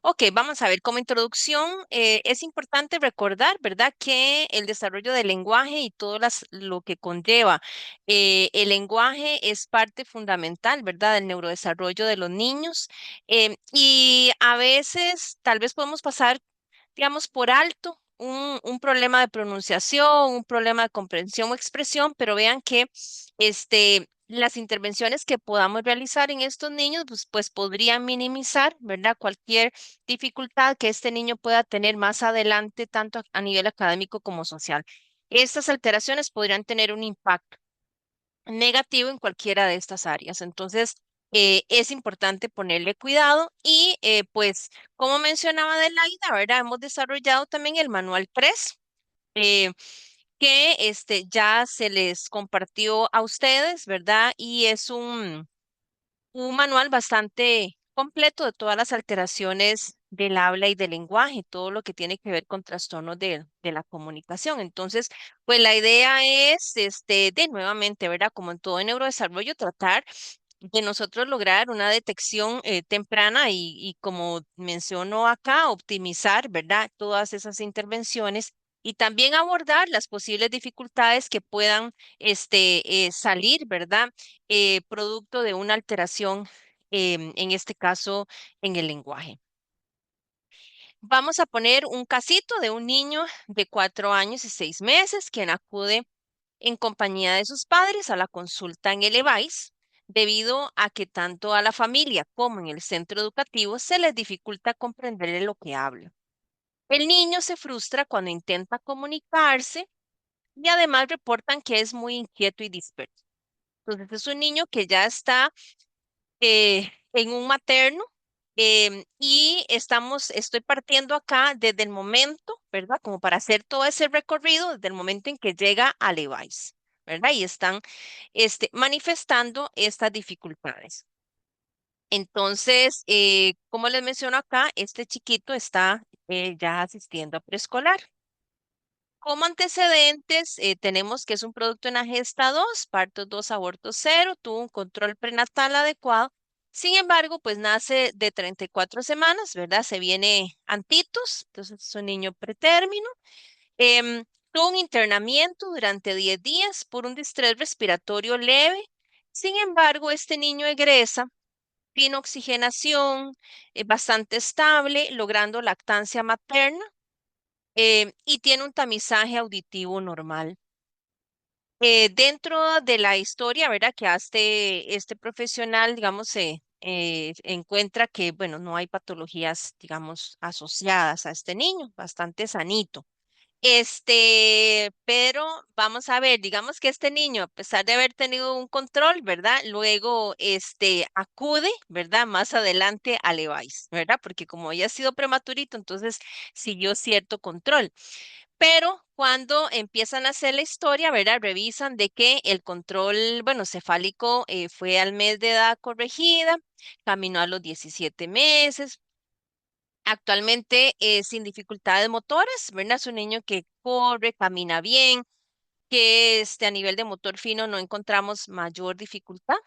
Ok, vamos a ver, como introducción, es importante recordar, ¿verdad?, que el desarrollo del lenguaje y todo lo que conlleva el lenguaje es parte fundamental, ¿verdad?, del neurodesarrollo de los niños. Y a veces tal vez podemos pasar, digamos, por alto un problema de pronunciación, un problema de comprensión o expresión, pero vean que las intervenciones que podamos realizar en estos niños, pues podrían minimizar, ¿verdad?, cualquier dificultad que este niño pueda tener más adelante, tanto a nivel académico como social. Estas alteraciones podrían tener un impacto negativo en cualquiera de estas áreas. Entonces, es importante ponerle cuidado y pues, como mencionaba Adelaida, ¿verdad? Hemos desarrollado también el manual 3, eh, que ya se les compartió a ustedes, ¿verdad? Y es un manual bastante completo de todas las alteraciones del habla y del lenguaje, todo lo que tiene que ver con trastornos de la comunicación. Entonces, pues la idea es, de nuevamente, ¿verdad? Como en todo neurodesarrollo, tratar de nosotros lograr una detección temprana y como menciono acá, optimizar, ¿verdad?, todas esas intervenciones y también abordar las posibles dificultades que puedan salir, ¿verdad?, producto de una alteración, en este caso, en el lenguaje. Vamos a poner un casito de un niño de 4 años y 6 meses quien acude en compañía de sus padres a la consulta en el EVAIS, debido a que tanto a la familia como en el centro educativo se les dificulta comprender lo que habla. El niño se frustra cuando intenta comunicarse y además reportan que es muy inquieto y disperso. Entonces es un niño que ya está en un materno, y estoy partiendo acá desde el momento, ¿verdad? Como para hacer todo ese recorrido desde el momento en que llega a Levi's, ¿verdad? Y están manifestando estas dificultades. Entonces, como les menciono acá, este chiquito está ya asistiendo a preescolar. Como antecedentes, tenemos que es un producto en la gesta 2, partos 2, abortos 0, tuvo un control prenatal adecuado. Sin embargo, pues nace de 34 semanas, ¿verdad? Se viene antitos, entonces es un niño pretérmino. Tuvo un internamiento durante 10 días por un distrés respiratorio leve. Sin embargo, este niño egresa, tiene oxigenación bastante estable, logrando lactancia materna, y tiene un tamizaje auditivo normal. Dentro de la historia, ¿verdad?, que hace este profesional, digamos, encuentra que, bueno, no hay patologías, digamos, asociadas a este niño, bastante sanito. Pero vamos a ver, digamos que este niño, a pesar de haber tenido un control, ¿verdad? Luego, acude, ¿verdad? Más adelante a Levi's, ¿verdad? Porque como había sido prematurito, entonces siguió cierto control. Pero cuando empiezan a hacer la historia, ¿verdad? Revisan de que el control, bueno, cefálico fue al mes de edad corregida, caminó a los 17 meses, actualmente sin dificultades motoras, ¿verdad? Es un niño que corre, camina bien, que a nivel de motor fino no encontramos mayor dificultad.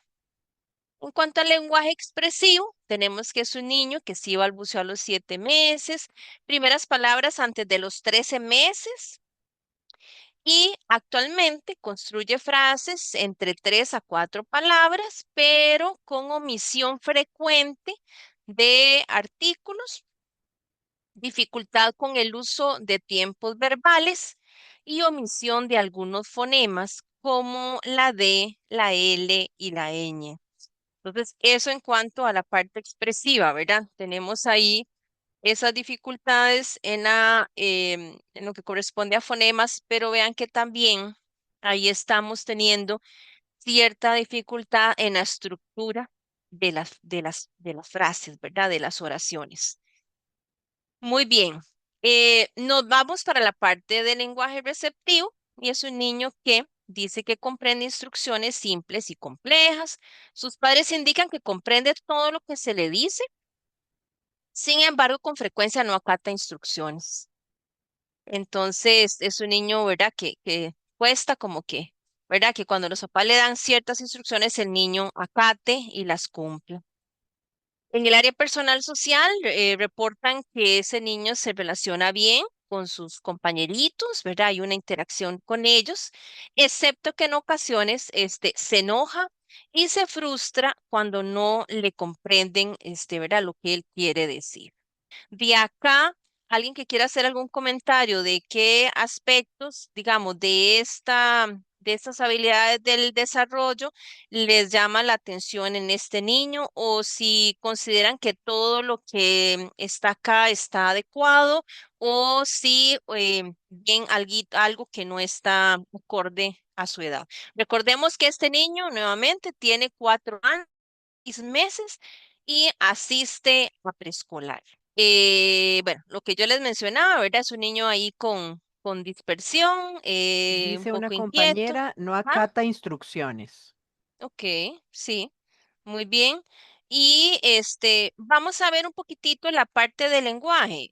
En cuanto al lenguaje expresivo, tenemos que es un niño que sí balbuceó a los 7 meses, primeras palabras antes de los 13 meses, y actualmente construye frases entre 3 a 4 palabras, pero con omisión frecuente de artículos, dificultad con el uso de tiempos verbales y omisión de algunos fonemas como la D, la L y la ñ. Entonces, eso en cuanto a la parte expresiva, ¿verdad? Tenemos ahí esas dificultades en lo que corresponde a fonemas, pero vean que también ahí estamos teniendo cierta dificultad en la estructura de las frases, ¿verdad? De las oraciones. Muy bien. Nos vamos para la parte del lenguaje receptivo y es un niño que dice que comprende instrucciones simples y complejas. Sus padres indican que comprende todo lo que se le dice, sin embargo, con frecuencia no acata instrucciones. Entonces, es un niño, ¿verdad? Que cuesta como que, ¿verdad? Que cuando los papás le dan ciertas instrucciones, el niño acate y las cumple. En el área personal social, reportan que ese niño se relaciona bien con sus compañeritos, ¿verdad? Hay una interacción con ellos, excepto que en ocasiones se enoja y se frustra cuando no le comprenden, ¿verdad? Lo que él quiere decir. De acá, alguien que quiera hacer algún comentario de qué aspectos, digamos, de estas habilidades del desarrollo les llama la atención en este niño, o si consideran que todo lo que está acá está adecuado, o si ven algo que no está acorde a su edad. Recordemos que este niño nuevamente tiene 4 años, 6 meses y asiste a preescolar. Bueno, lo que yo les mencionaba, ¿verdad? Es un niño ahí con dispersión, un Dice una poco inquieto. compañera, no Ah, acata instrucciones. ok, sí, muy bien. Y vamos a ver un poquitito la parte del lenguaje.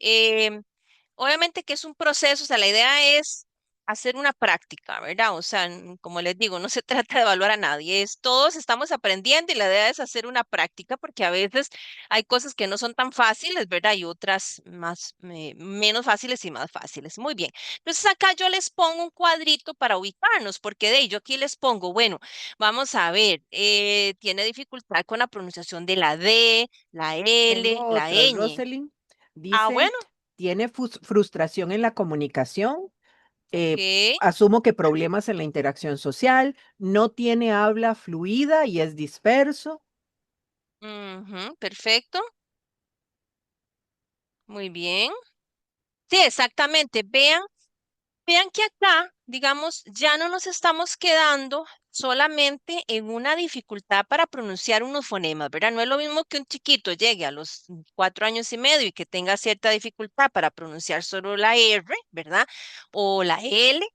Obviamente que es un proceso, o sea, la idea es hacer una práctica, ¿verdad? O sea, como les digo, no se trata de evaluar a nadie, es todos estamos aprendiendo y la idea es hacer una práctica porque a veces hay cosas que no son tan fáciles, ¿verdad? Y otras menos fáciles y más fáciles. Muy bien. Entonces acá yo les pongo un cuadrito para ubicarnos, porque de ahí yo aquí les pongo, bueno, vamos a ver, tiene dificultad con la pronunciación de la D, la L, Tengo la otras, ñ. Rosalind. Ah, Dice, bueno, tiene frustración en la comunicación. ok. Asumo que problemas en la interacción social, no tiene habla fluida y es disperso. Ujú, perfecto, muy bien. Sí, exactamente. Vean que acá, digamos, ya no nos estamos quedando solamente en una dificultad para pronunciar unos fonemas, ¿verdad? No es lo mismo que un chiquito llegue a los 4 años y medio y que tenga cierta dificultad para pronunciar solo la R, ¿verdad? O la L,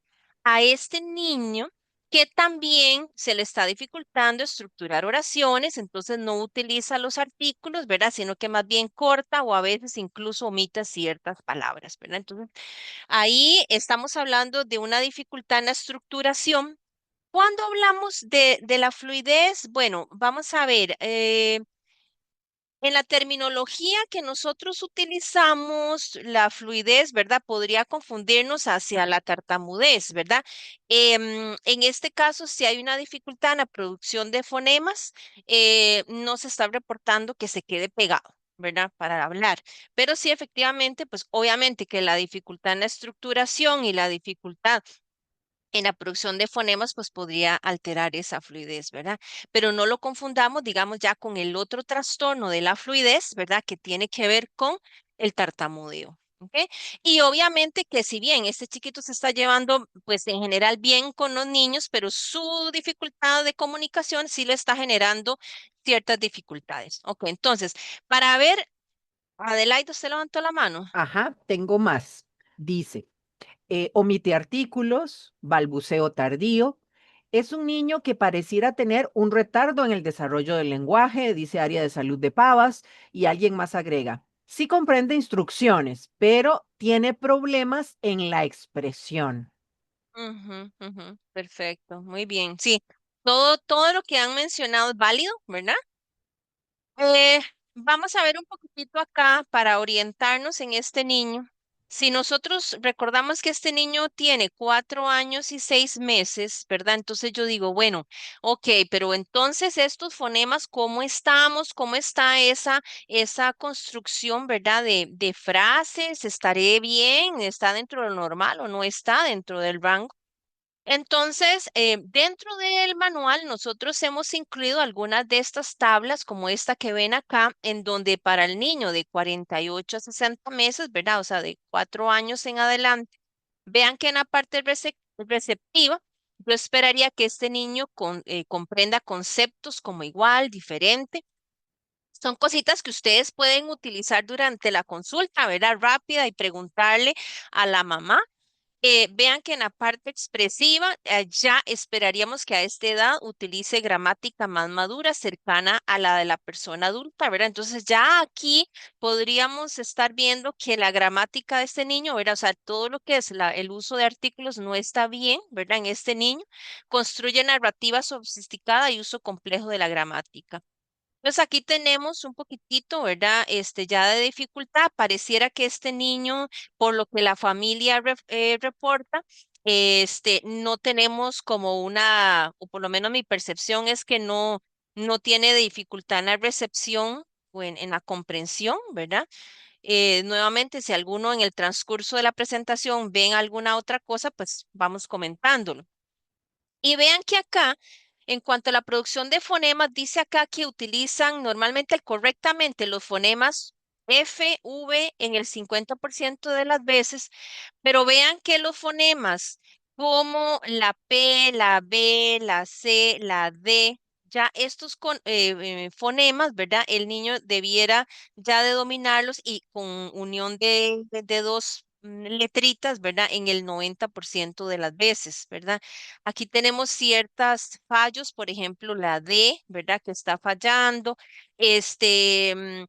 a este niño que también se le está dificultando estructurar oraciones, entonces no utiliza los artículos, ¿verdad? Sino que más bien corta o a veces incluso omite ciertas palabras, ¿verdad? Entonces, ahí estamos hablando de una dificultad en la estructuración. Cuando hablamos de la fluidez, bueno, vamos a ver, en la terminología que nosotros utilizamos, la fluidez, ¿verdad? Podría confundirnos hacia la tartamudez, ¿verdad? En este caso, si hay una dificultad en la producción de fonemas, no se está reportando que se quede pegado, ¿verdad? Para hablar. Pero sí, efectivamente, pues obviamente que la dificultad en la estructuración y la dificultad en la producción de fonemas, pues podría alterar esa fluidez, ¿verdad? Pero no lo confundamos, digamos, ya con el otro trastorno de la fluidez, ¿verdad? Que tiene que ver con el tartamudeo. ¿Ok? Y obviamente que si bien este chiquito se está llevando, pues en general bien con los niños, pero su dificultad de comunicación sí le está generando ciertas dificultades. Ok, entonces, para ver, Adelaide, usted levantó la mano. Ajá, tengo más. Dice, omite artículos, balbuceo tardío. Es un niño que pareciera tener un retardo en el desarrollo del lenguaje, dice área de salud de Pavas, y alguien más agrega. Sí comprende instrucciones, pero tiene problemas en la expresión. Ujú, ujú, perfecto, muy bien. Sí, todo lo que han mencionado es válido, ¿verdad? Eh, Vamos a ver un poquitito acá para orientarnos en este niño. Si nosotros recordamos que este niño tiene 4 años y 6 meses, ¿verdad? Entonces yo digo, bueno, ok, pero entonces estos fonemas, ¿cómo estamos? ¿Cómo está esa construcción, ¿verdad? De frases, ¿estaré bien? ¿Está dentro de lo normal o no está dentro del rango? Entonces, dentro del manual, nosotros hemos incluido algunas de estas tablas, como esta que ven acá, en donde para el niño de 48 a 60 meses, ¿verdad? O sea, de 4 años en adelante, vean que en la parte receptiva, yo esperaría que este niño comprenda conceptos como igual, diferente. Son cositas que ustedes pueden utilizar durante la consulta, ¿verdad? Rápida y preguntarle a la mamá. Vean que en la parte expresiva ya esperaríamos que a esta edad utilice gramática más madura, cercana a la de la persona adulta, ¿verdad? Entonces ya aquí podríamos estar viendo que la gramática de este niño, ¿verdad? O sea, todo lo que es el uso de artículos no está bien, ¿verdad? En este niño construye narrativa sofisticada y uso complejo de la gramática. Pues aquí tenemos un poquitito, ¿verdad? Ya de dificultad. Pareciera que este niño, por lo que la familia reporta, no tenemos como una, o por lo menos mi percepción es que no tiene dificultad en la recepción o en la comprensión, ¿verdad? Nuevamente, si alguno en el transcurso de la presentación ven alguna otra cosa, pues vamos comentándolo. Y vean que acá, en cuanto a la producción de fonemas, dice acá que utilizan normalmente correctamente los fonemas F, V en el 50% de las veces, pero vean que los fonemas como la P, la B, la C, la D, ya estos fonemas, ¿verdad? El niño debiera ya de dominarlos y con unión de dos letritas, ¿verdad? En el 90% de las veces, ¿verdad? Aquí tenemos ciertos fallos, por ejemplo, la D, ¿verdad? Que está fallando. Este, mm,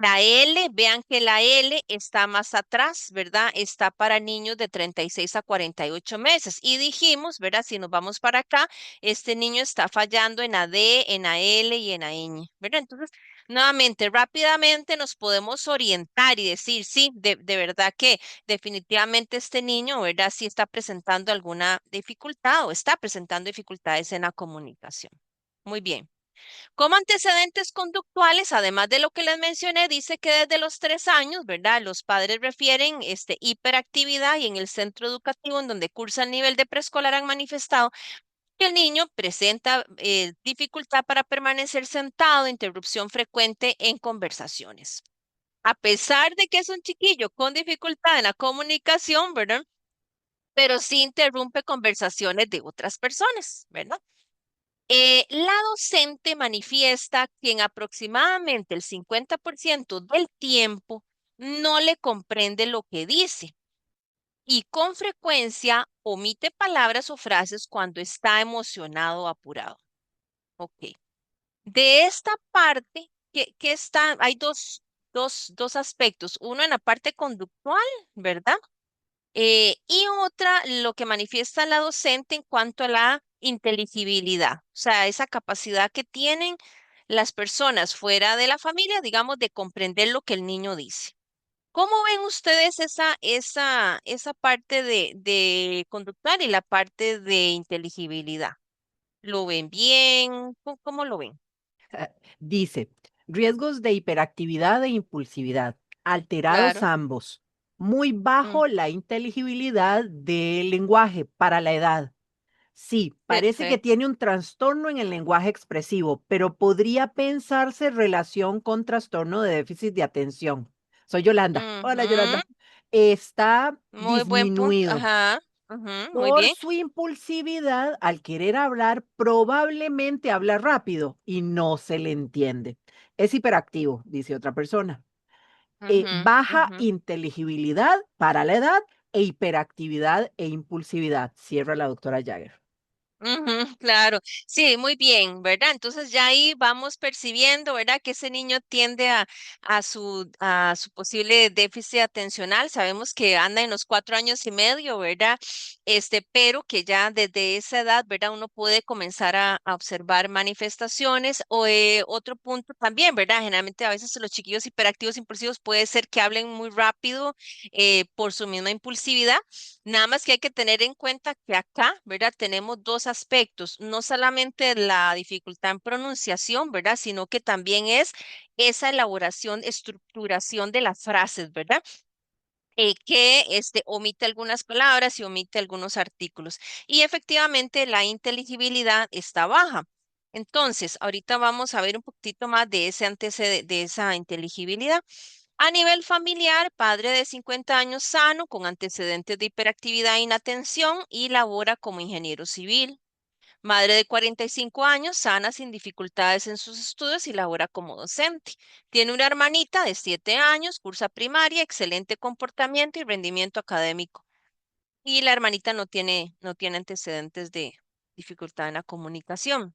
la L, vean que la L está más atrás, ¿verdad? Está para niños de 36 a 48 meses. Y dijimos, ¿verdad? Si nos vamos para acá, este niño está fallando en la D, en la L y en la ñ, ¿verdad? Entonces, nuevamente, rápidamente nos podemos orientar y decir, sí, de verdad que definitivamente este niño, ¿verdad? Sí está presentando alguna dificultad o está presentando dificultades en la comunicación. Muy bien. Como antecedentes conductuales, además de lo que les mencioné, dice que desde los 3 años, ¿verdad? Los padres refieren hiperactividad y en el centro educativo en donde cursa el nivel de preescolar han manifestado que el niño presenta dificultad para permanecer sentado, interrupción frecuente en conversaciones. A pesar de que es un chiquillo con dificultad en la comunicación, ¿verdad? Pero sí interrumpe conversaciones de otras personas, ¿verdad? La docente manifiesta que en aproximadamente el 50% del tiempo no le comprende lo que dice y con frecuencia omite palabras o frases cuando está emocionado o apurado. Ok. De esta parte, ¿qué está? Hay dos aspectos. Uno en la parte conductual, ¿verdad? Y otra, lo que manifiesta la docente en cuanto a la inteligibilidad, o sea, esa capacidad que tienen las personas fuera de la familia, digamos, de comprender lo que el niño dice. ¿Cómo ven ustedes esa parte de conductual y la parte de inteligibilidad? ¿Lo ven bien? ¿Cómo lo ven? Dice, riesgos de hiperactividad e impulsividad, alterados Claro. ambos, muy Mm, bajo la inteligibilidad del lenguaje para la edad. Sí, parece que perfecto. tiene un trastorno en el lenguaje expresivo, pero podría pensarse relación con trastorno de déficit de atención. Soy Yolanda. Hola, Ujú, Yolanda. Está muy buen punto. disminuido. Ajá. Ujú, muy Por bien. su impulsividad, al querer hablar, probablemente habla rápido y no se le entiende. Es hiperactivo, dice otra persona. Ujú, Baja ujú. inteligibilidad para la edad e hiperactividad e impulsividad, cierra la doctora Jagger. Ujú, claro, sí, muy bien, ¿verdad? Entonces ya ahí vamos percibiendo, ¿verdad? Que ese niño tiende a su posible déficit atencional. Sabemos que anda en los 4 años y medio, ¿verdad? Pero que ya desde esa edad, ¿verdad? Uno puede comenzar a observar manifestaciones o otro punto también, ¿verdad? Generalmente a veces los chiquillos hiperactivos impulsivos puede ser que hablen muy rápido por su misma impulsividad. Nada más que hay que tener en cuenta que acá, ¿verdad? Tenemos dos aspectos, no solamente la dificultad en pronunciación, ¿verdad? Sino que también es esa elaboración, estructuración de las frases, ¿verdad? Que omite algunas palabras y omite algunos artículos. Y efectivamente la inteligibilidad está baja. Entonces, ahorita vamos a ver un poquito más de ese antecedente, de esa inteligibilidad. A nivel familiar, padre de 50 años sano, con antecedentes de hiperactividad e inatención y labora como ingeniero civil. Madre de 45 años, sana, sin dificultades en sus estudios y labora como docente. Tiene una hermanita de 7 años, cursa primaria, excelente comportamiento y rendimiento académico. Y la hermanita no tiene antecedentes de dificultad en la comunicación.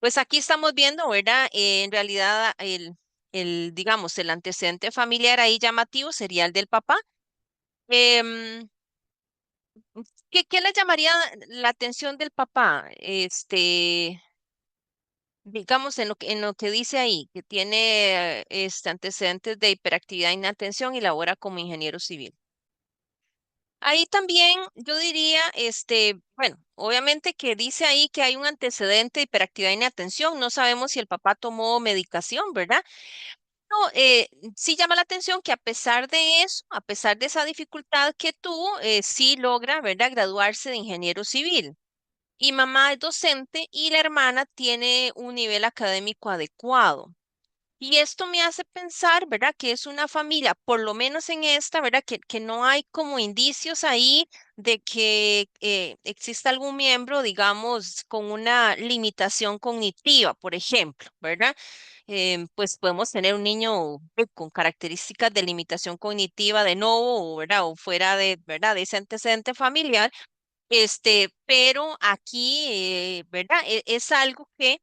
Pues aquí estamos viendo, ¿verdad? En realidad, digamos, el antecedente familiar ahí llamativo sería el del papá. Em, ¿qué le llamaría la atención del papá? digamos, en lo que dice ahí, que tiene antecedentes de hiperactividad e inatención y labora como ingeniero civil. Ahí también yo diría, bueno, obviamente que dice ahí que hay un antecedente de hiperactividad e inatención. No sabemos si el papá tomó medicación, ¿verdad? No, sí llama la atención que a pesar de eso, a pesar de esa dificultad que tuvo, sí logra, ¿verdad?, graduarse de ingeniero civil. Y mamá es docente y la hermana tiene un nivel académico adecuado. Y esto me hace pensar, ¿verdad?, que es una familia, por lo menos en esta, ¿verdad?, que no hay como indicios ahí de que exista algún miembro, digamos, con una limitación cognitiva, por ejemplo, ¿verdad? Pues podemos tener un niño con características de limitación cognitiva de nuevo, ¿verdad? O fuera de, ¿verdad?, de ese antecedente familiar, pero aquí, ¿verdad? Es algo que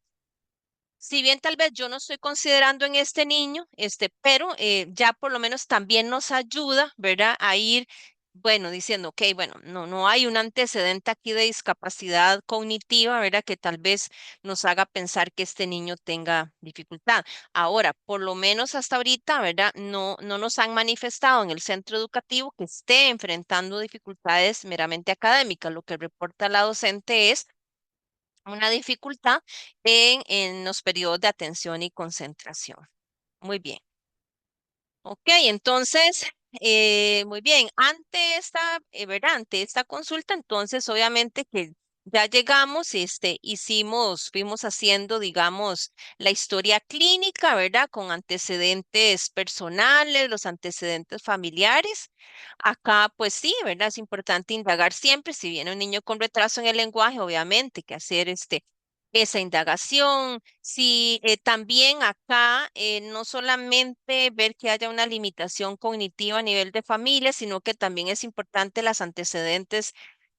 si bien tal vez yo no estoy considerando en este niño, pero ya por lo menos también nos ayuda, ¿verdad? A ir, bueno, diciendo, ok, bueno, no hay un antecedente aquí de discapacidad cognitiva, ¿verdad? Que tal vez nos haga pensar que este niño tenga dificultad. Ahora, por lo menos hasta ahorita, ¿verdad? No nos han manifestado en el centro educativo que esté enfrentando dificultades meramente académicas. Lo que reporta la docente es una dificultad en los periodos de atención y concentración. Muy bien. Ok, entonces, muy bien. ¿Verdad? Ante esta consulta, entonces, obviamente que ya llegamos, fuimos haciendo, digamos, la historia clínica, ¿verdad? Con antecedentes personales, los antecedentes familiares. Acá, pues sí, ¿verdad? Es importante indagar siempre, si viene un niño con retraso en el lenguaje, obviamente que hacer esa indagación. Si también acá no solamente ver que haya una limitación cognitiva a nivel de familia, sino que también es importante los antecedentes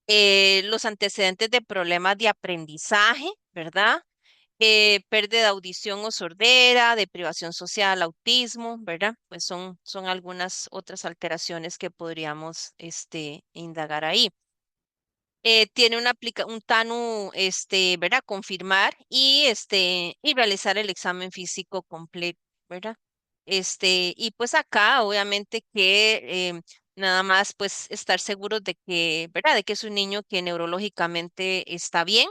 de problemas de aprendizaje, ¿verdad? Pérdida de audición o sordera, deprivación social, autismo, ¿verdad? Pues son algunas otras alteraciones que podríamos indagar ahí. Tiene un TANU, ¿verdad? Confirmar y realizar el examen físico completo, ¿verdad? Y pues acá, obviamente que nada más, pues, estar seguros de que, ¿verdad? De que es un niño que neurológicamente está bien,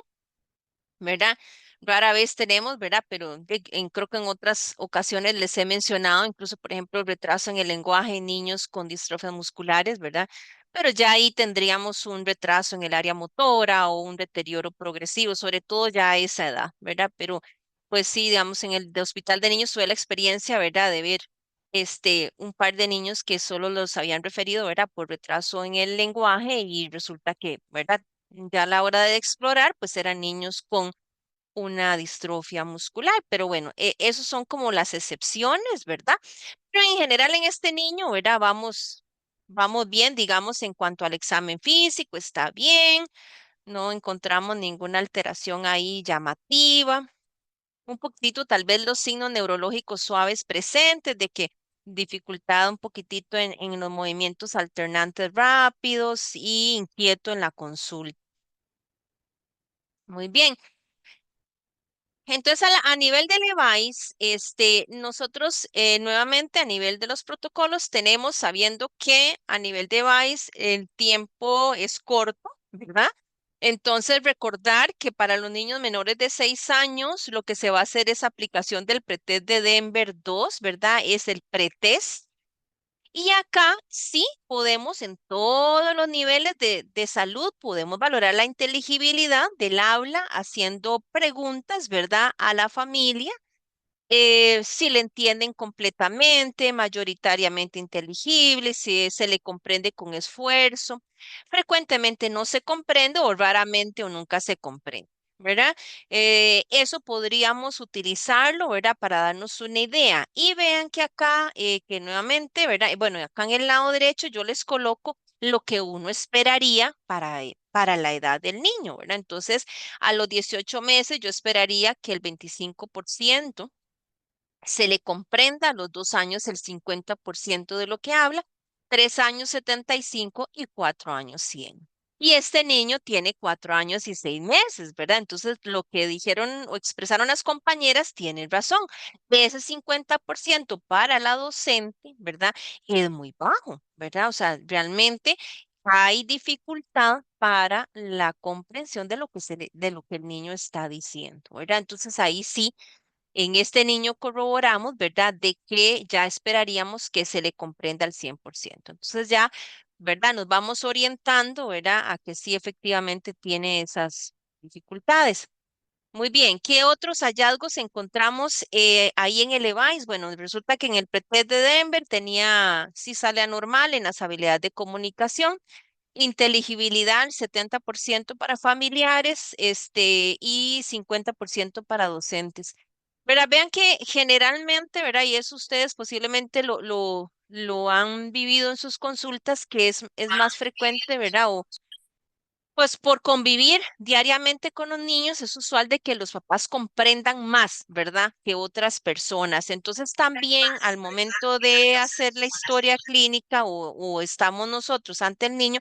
¿verdad? Rara vez tenemos, ¿verdad? Pero creo que en otras ocasiones les he mencionado, incluso, por ejemplo, el retraso en el lenguaje en niños con distrofias musculares, ¿verdad? Pero ya ahí tendríamos un retraso en el área motora o un deterioro progresivo, sobre todo ya a esa edad, ¿verdad? Pero pues sí, digamos, en el de hospital de niños tuve la experiencia, ¿verdad? De ver un par de niños que solo los habían referido, ¿verdad? Por retraso en el lenguaje y resulta que, ¿verdad? Ya a la hora de explorar, pues eran niños con una distrofia muscular, pero bueno, esos son como las excepciones, ¿verdad? Pero en general en este niño, ¿verdad? Vamos bien, digamos, en cuanto al examen físico, está bien, no encontramos ninguna alteración ahí llamativa. Un poquitito, tal vez los signos neurológicos suaves presentes, de que dificultad un poquitito en los movimientos alternantes rápidos y inquieto en la consulta. Muy bien. Entonces, a nivel de Levi's, nosotros nuevamente a nivel de los protocolos tenemos, sabiendo que a nivel de Levi's el tiempo es corto, ¿verdad? Entonces, recordar que para los niños menores de 6 años, lo que se va a hacer es aplicación del pretest de Denver 2, ¿verdad? Es el pretest. Y acá sí podemos, en todos los niveles de salud, podemos valorar la inteligibilidad del habla haciendo preguntas, ¿verdad?, a la familia, si le entienden completamente, mayoritariamente inteligible, si se le comprende con esfuerzo. Frecuentemente no se comprende o raramente o nunca se comprende, ¿verdad? Eso podríamos utilizarlo, ¿verdad? Para darnos una idea. Y vean que acá, que nuevamente, ¿verdad? Bueno, acá en el lado derecho yo les coloco lo que uno esperaría para la edad del niño, ¿verdad? Entonces, a los 18 meses yo esperaría que el 25% se le comprenda, a los 2 años el 50% de lo que habla, 3 años 75 y 4 años 100. Y este niño tiene 4 años y 6 meses, ¿verdad? Entonces, lo que dijeron o expresaron las compañeras tiene razón. De ese 50% para la docente, ¿verdad? Es muy bajo, ¿verdad? O sea, realmente hay dificultad para la comprensión de lo que de lo que el niño está diciendo, ¿verdad? Entonces, ahí sí en este niño corroboramos, ¿verdad? De que ya esperaríamos que se le comprenda al 100%. Entonces ya, ¿verdad? Nos vamos orientando, ¿verdad? A que sí efectivamente tiene esas dificultades. Muy bien, ¿qué otros hallazgos encontramos ahí en el EVAIS? Bueno, resulta que en el pretest de Denver tenía, sí sale anormal en las habilidades de comunicación, inteligibilidad, el 70% para familiares, y 50% para docentes. ¿Verdad? Vean que generalmente, ¿verdad? Y eso ustedes posiblemente lo han vivido en sus consultas, que es más frecuente, ¿verdad? O pues por convivir diariamente con los niños es usual de que los papás comprendan más, ¿verdad? Que otras personas. Entonces también al momento de hacer la historia clínica o estamos nosotros ante el niño,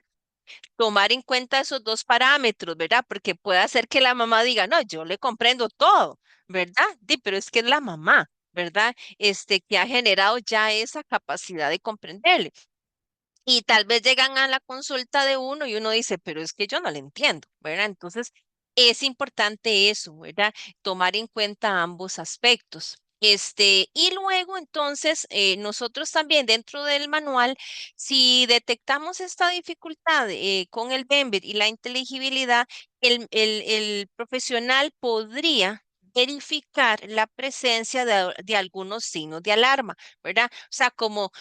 tomar en cuenta esos dos parámetros, ¿verdad? Porque puede hacer que la mamá diga, no, yo le comprendo todo, ¿verdad? Pero es que es la mamá, ¿verdad? Que ha generado ya esa capacidad de comprenderle. Y tal vez llegan a la consulta de uno y uno dice, pero es que yo no le entiendo, ¿verdad? Entonces, es importante eso, ¿verdad? Tomar en cuenta ambos aspectos. Y luego, entonces, nosotros también dentro del manual, si detectamos esta dificultad con el BEMBET y la inteligibilidad, el profesional podría verificar la presencia de algunos signos de alarma, ¿verdad? O sea, como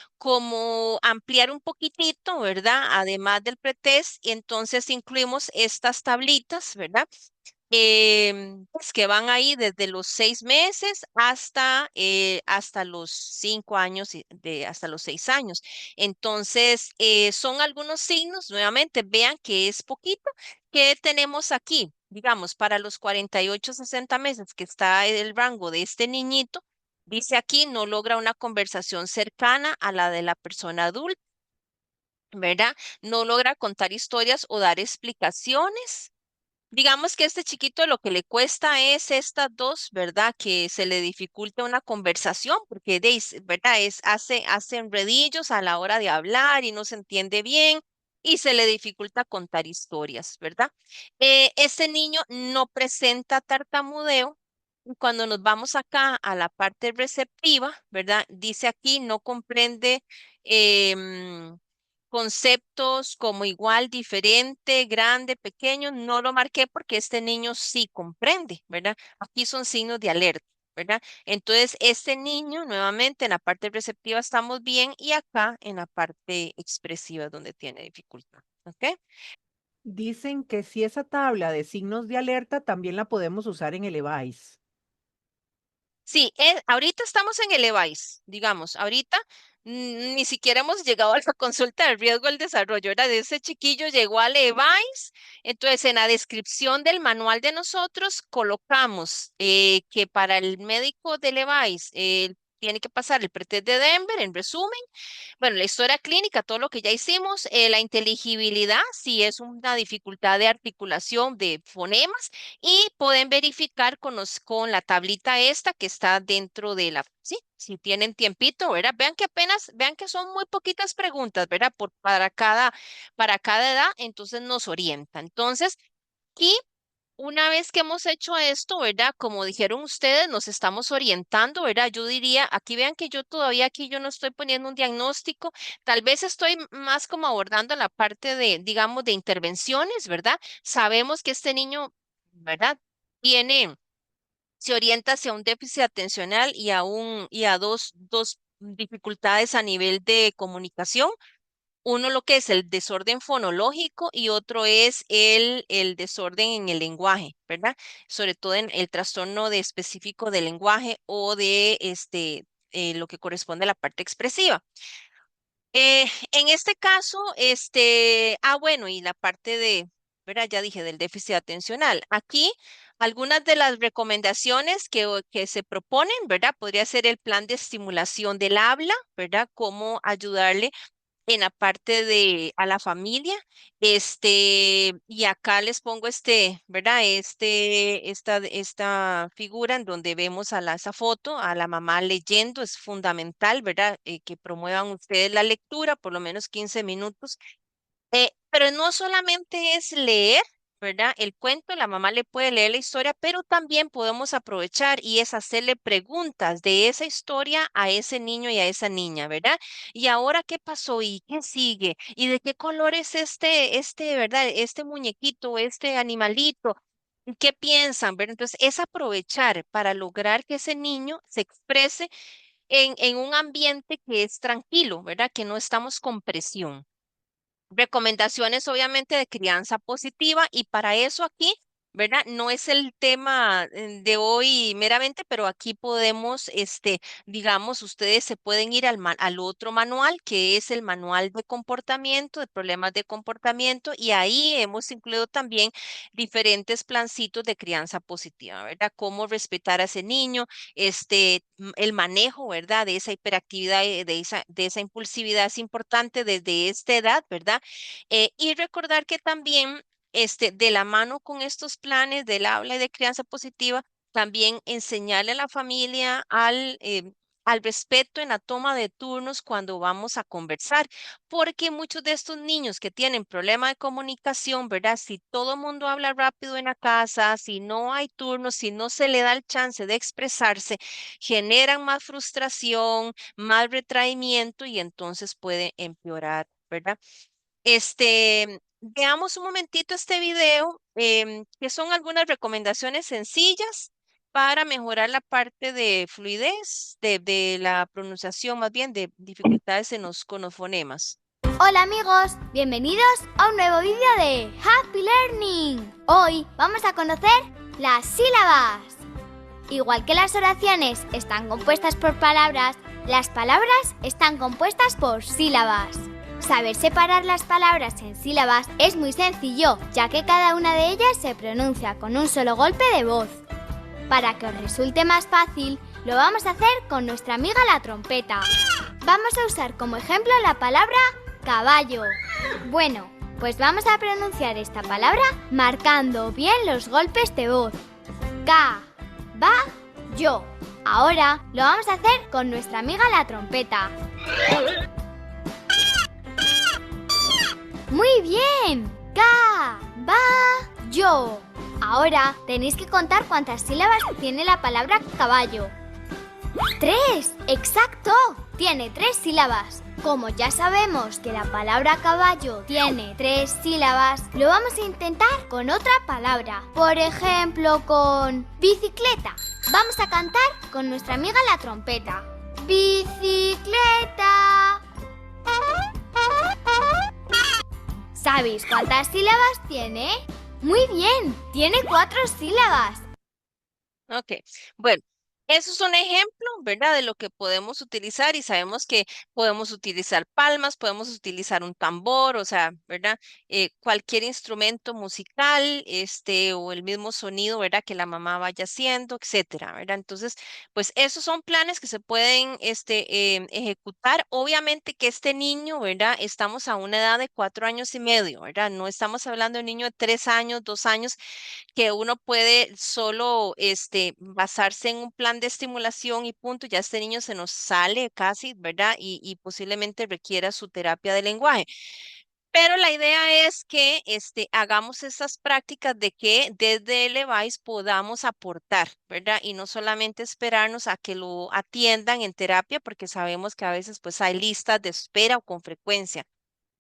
ampliar un poquitito, ¿verdad? Además del pretest, y entonces incluimos estas tablitas, ¿verdad? Pues que van ahí desde los 6 meses hasta los 5 años, hasta los 6 años. Entonces, son algunos signos, nuevamente, vean que es poquito, que tenemos aquí, digamos, para los 48 a 60 meses que está el rango de este niñito. Dice aquí, no logra una conversación cercana a la de la persona adulta, ¿verdad? No logra contar historias o dar explicaciones. Digamos que este chiquito lo que le cuesta es estas dos, ¿verdad? Que se le dificulta una conversación, porque, ¿verdad? Hace enredillos a la hora de hablar y no se entiende bien y se le dificulta contar historias, ¿verdad? Este niño no presenta tartamudeo. Y cuando nos vamos acá a la parte receptiva, ¿verdad? Dice aquí, no comprende em, conceptos como igual, diferente, grande, pequeño, no lo marqué porque este niño sí comprende, ¿verdad? Aquí son signos de alerta, ¿verdad? Entonces, este niño, nuevamente, en la parte receptiva estamos bien y acá en la parte expresiva es donde tiene dificultad, ¿ok? Dicen que si esa tabla de signos de alerta también la podemos usar en el EVAIS. Sí, ahorita estamos en el EVAIS, digamos, ahorita ni siquiera hemos llegado a la consulta del riesgo del desarrollo, era de ese chiquillo, llegó al EVAIS, entonces en la descripción del manual de nosotros colocamos que para el médico del EVAIS tiene que pasar el pretest de Denver, en resumen, bueno, la historia clínica, todo lo que ya hicimos, la inteligibilidad, si es una dificultad de articulación de fonemas, y pueden verificar con la tablita esta que está dentro de la, sí, si tienen tiempito, ¿verdad? Vean que son muy poquitas preguntas, ¿verdad? Para cada edad, entonces nos orienta. Entonces, y una vez que hemos hecho esto, ¿verdad? Como dijeron ustedes, nos estamos orientando, ¿verdad? Yo diría, aquí vean que yo todavía aquí yo no estoy poniendo un diagnóstico, tal vez estoy más como abordando la parte de, digamos, de intervenciones, ¿verdad? Sabemos que este niño, ¿verdad? Tiene, se orienta hacia un déficit atencional y a dos dificultades a nivel de comunicación. Uno lo que es el desorden fonológico y otro es el desorden en el lenguaje, ¿verdad? Sobre todo en el trastorno de específico del lenguaje o de lo que corresponde a la parte expresiva. En este caso, bueno, y la parte de, ¿verdad? Ya dije, del déficit atencional. Aquí, algunas de las recomendaciones que se proponen, ¿verdad? Podría ser el plan de estimulación del habla, ¿verdad? Cómo ayudarle en la parte de a la familia. Y acá les pongo ¿verdad? Esta figura en donde vemos esa foto, a la mamá leyendo, es fundamental, ¿verdad? Que promuevan ustedes la lectura, por lo menos 15 minutos. Pero no solamente es leer, ¿verdad? El cuento, la mamá le puede leer la historia, pero también podemos aprovechar y es hacerle preguntas de esa historia a ese niño y a esa niña, ¿verdad? ¿Y ahora qué pasó? ¿Y qué sigue? ¿Y de qué color es ¿verdad? Este muñequito, este animalito. ¿Qué piensan? ¿Verdad? Entonces, es aprovechar para lograr que ese niño se exprese en un ambiente que es tranquilo, ¿verdad? Que no estamos con presión. Recomendaciones obviamente de crianza positiva y para eso aquí, ¿verdad? No es el tema de hoy meramente, pero aquí podemos, digamos, ustedes se pueden ir al otro manual, que es el manual de comportamiento, de problemas de comportamiento, y ahí hemos incluido también diferentes plancitos de crianza positiva, ¿verdad? Cómo respetar a ese niño, el manejo, ¿verdad? De esa hiperactividad, de esa impulsividad es importante desde esta edad, ¿verdad? Y recordar que también, de la mano con estos planes del habla y de crianza positiva, también enseñarle a la familia al respeto en la toma de turnos cuando vamos a conversar, porque muchos de estos niños que tienen problema de comunicación, ¿verdad? Si todo el mundo habla rápido en la casa, si no hay turnos, si no se le da el chance de expresarse, generan más frustración, más retraimiento y entonces puede empeorar, ¿verdad? Veamos un momentito este video, que son algunas recomendaciones sencillas para mejorar la parte de fluidez, de la pronunciación, más bien de dificultades con los fonemas. Hola amigos, bienvenidos a un nuevo vídeo de Happy Learning. Hoy vamos a conocer las sílabas. Igual que las oraciones están compuestas por palabras, las palabras están compuestas por sílabas. Saber separar las palabras en sílabas es muy sencillo, ya que cada una de ellas se pronuncia con un solo golpe de voz. Para que os resulte más fácil, lo vamos a hacer con nuestra amiga la trompeta. Vamos a usar como ejemplo la palabra caballo. Bueno, pues vamos a pronunciar esta palabra marcando bien los golpes de voz. Ca-ba-yo. Ahora lo vamos a hacer con nuestra amiga la trompeta. ¡Muy bien! Caballo. Ahora tenéis que contar cuántas sílabas tiene la palabra caballo. ¡3! ¡Exacto! Tiene 3 sílabas. Como ya sabemos que la palabra caballo tiene 3 sílabas, lo vamos a intentar con otra palabra. Por ejemplo, con bicicleta. Vamos a cantar con nuestra amiga la trompeta. Bicicleta. ¿Sabéis cuántas sílabas tiene? Muy bien, tiene 4 sílabas. Ok, bueno, eso es un ejemplo, ¿verdad? De lo que podemos utilizar y sabemos que podemos utilizar palmas, podemos utilizar un tambor, o sea, ¿verdad? Cualquier instrumento musical, o el mismo sonido, ¿verdad? Que la mamá vaya haciendo, etcétera, ¿verdad? Entonces, pues esos son planes que se pueden, ejecutar. Obviamente que este niño, ¿verdad? Estamos a una edad de 4 años y medio, ¿verdad? No estamos hablando de un niño de 3 años, 2 años que uno puede solo basarse en un plan de estimulación y punto, ya este niño se nos sale casi, ¿verdad? Y posiblemente requiera su terapia de lenguaje. Pero la idea es que hagamos esas prácticas de que desde el Levice podamos aportar, ¿verdad? Y no solamente esperarnos a que lo atiendan en terapia, porque sabemos que a veces pues hay listas de espera o con frecuencia.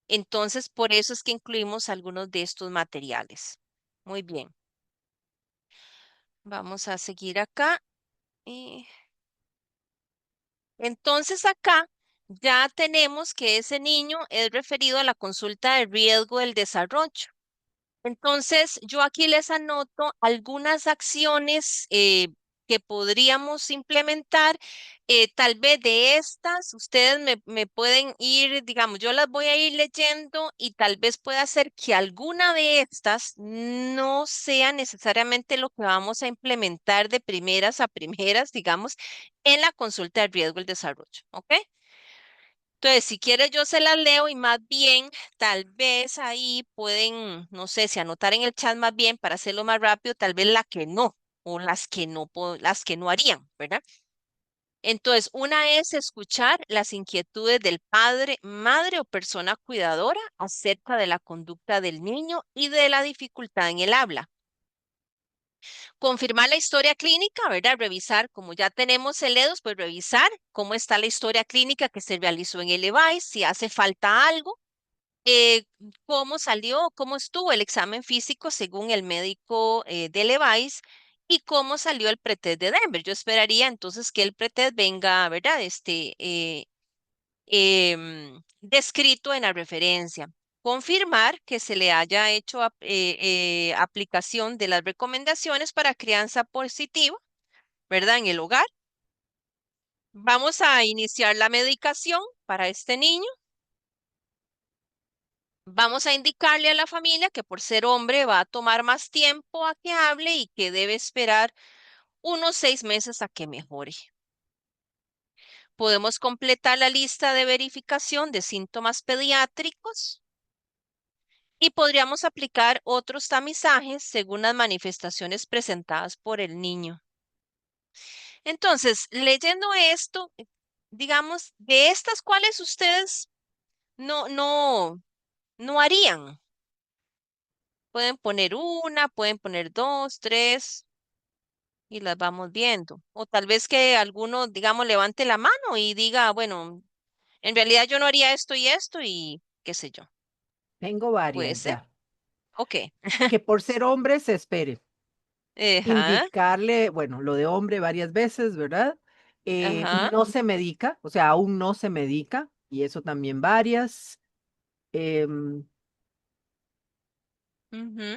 Entonces, por eso es que incluimos algunos de estos materiales. Muy bien. Vamos a seguir acá. Y entonces acá ya tenemos que ese niño es referido a la consulta de riesgo del desarrollo. Entonces, yo aquí les anoto algunas acciones que podríamos implementar. Tal vez de estas, ustedes me pueden ir, digamos, yo las voy a ir leyendo y tal vez pueda ser que alguna de estas no sea necesariamente lo que vamos a implementar de primeras a primeras, digamos, en la consulta de riesgo del desarrollo. ¿Ok? Entonces, si quiere, yo se las leo y más bien, tal vez ahí pueden, no sé, si anotar en el chat más bien para hacerlo más rápido, tal vez la que no, o las que no, las que no harían, ¿verdad? Entonces, una es escuchar las inquietudes del padre, madre o persona cuidadora acerca de la conducta del niño y de la dificultad en el habla. Confirmar la historia clínica, ¿verdad? Revisar, como ya tenemos el EDOS, pues revisar cómo está la historia clínica que se realizó en el EVAIS, si hace falta algo, eh, cómo salió, cómo estuvo el examen físico según el médico del EVAIS y cómo salió el pretest de Denver. Yo esperaría entonces que el pretest venga, ¿verdad? Descrito en la referencia. Confirmar que se le haya hecho aplicación de las recomendaciones para crianza positiva, ¿verdad? En el hogar. Vamos a iniciar la medicación para este niño. Vamos a indicarle a la familia que por ser hombre va a tomar más tiempo a que hable y que debe esperar unos 6 meses a que mejore. Podemos completar la lista de verificación de síntomas pediátricos y podríamos aplicar otros tamizajes según las manifestaciones presentadas por el niño. Entonces, leyendo esto, digamos, de estas cuales ustedes no harían. Pueden poner una, pueden poner dos, tres y las vamos viendo. O tal vez que alguno, digamos, levante la mano y diga, bueno, en realidad yo no haría esto y qué sé yo. Tengo Puede varias ser. ya. Ok. Que por ser hombre se espere. Ajá, Indicarle, bueno, lo de hombre varias veces, ¿verdad? ajá, No se medica, o sea, aún no se medica, y eso también varias. Em, ujú,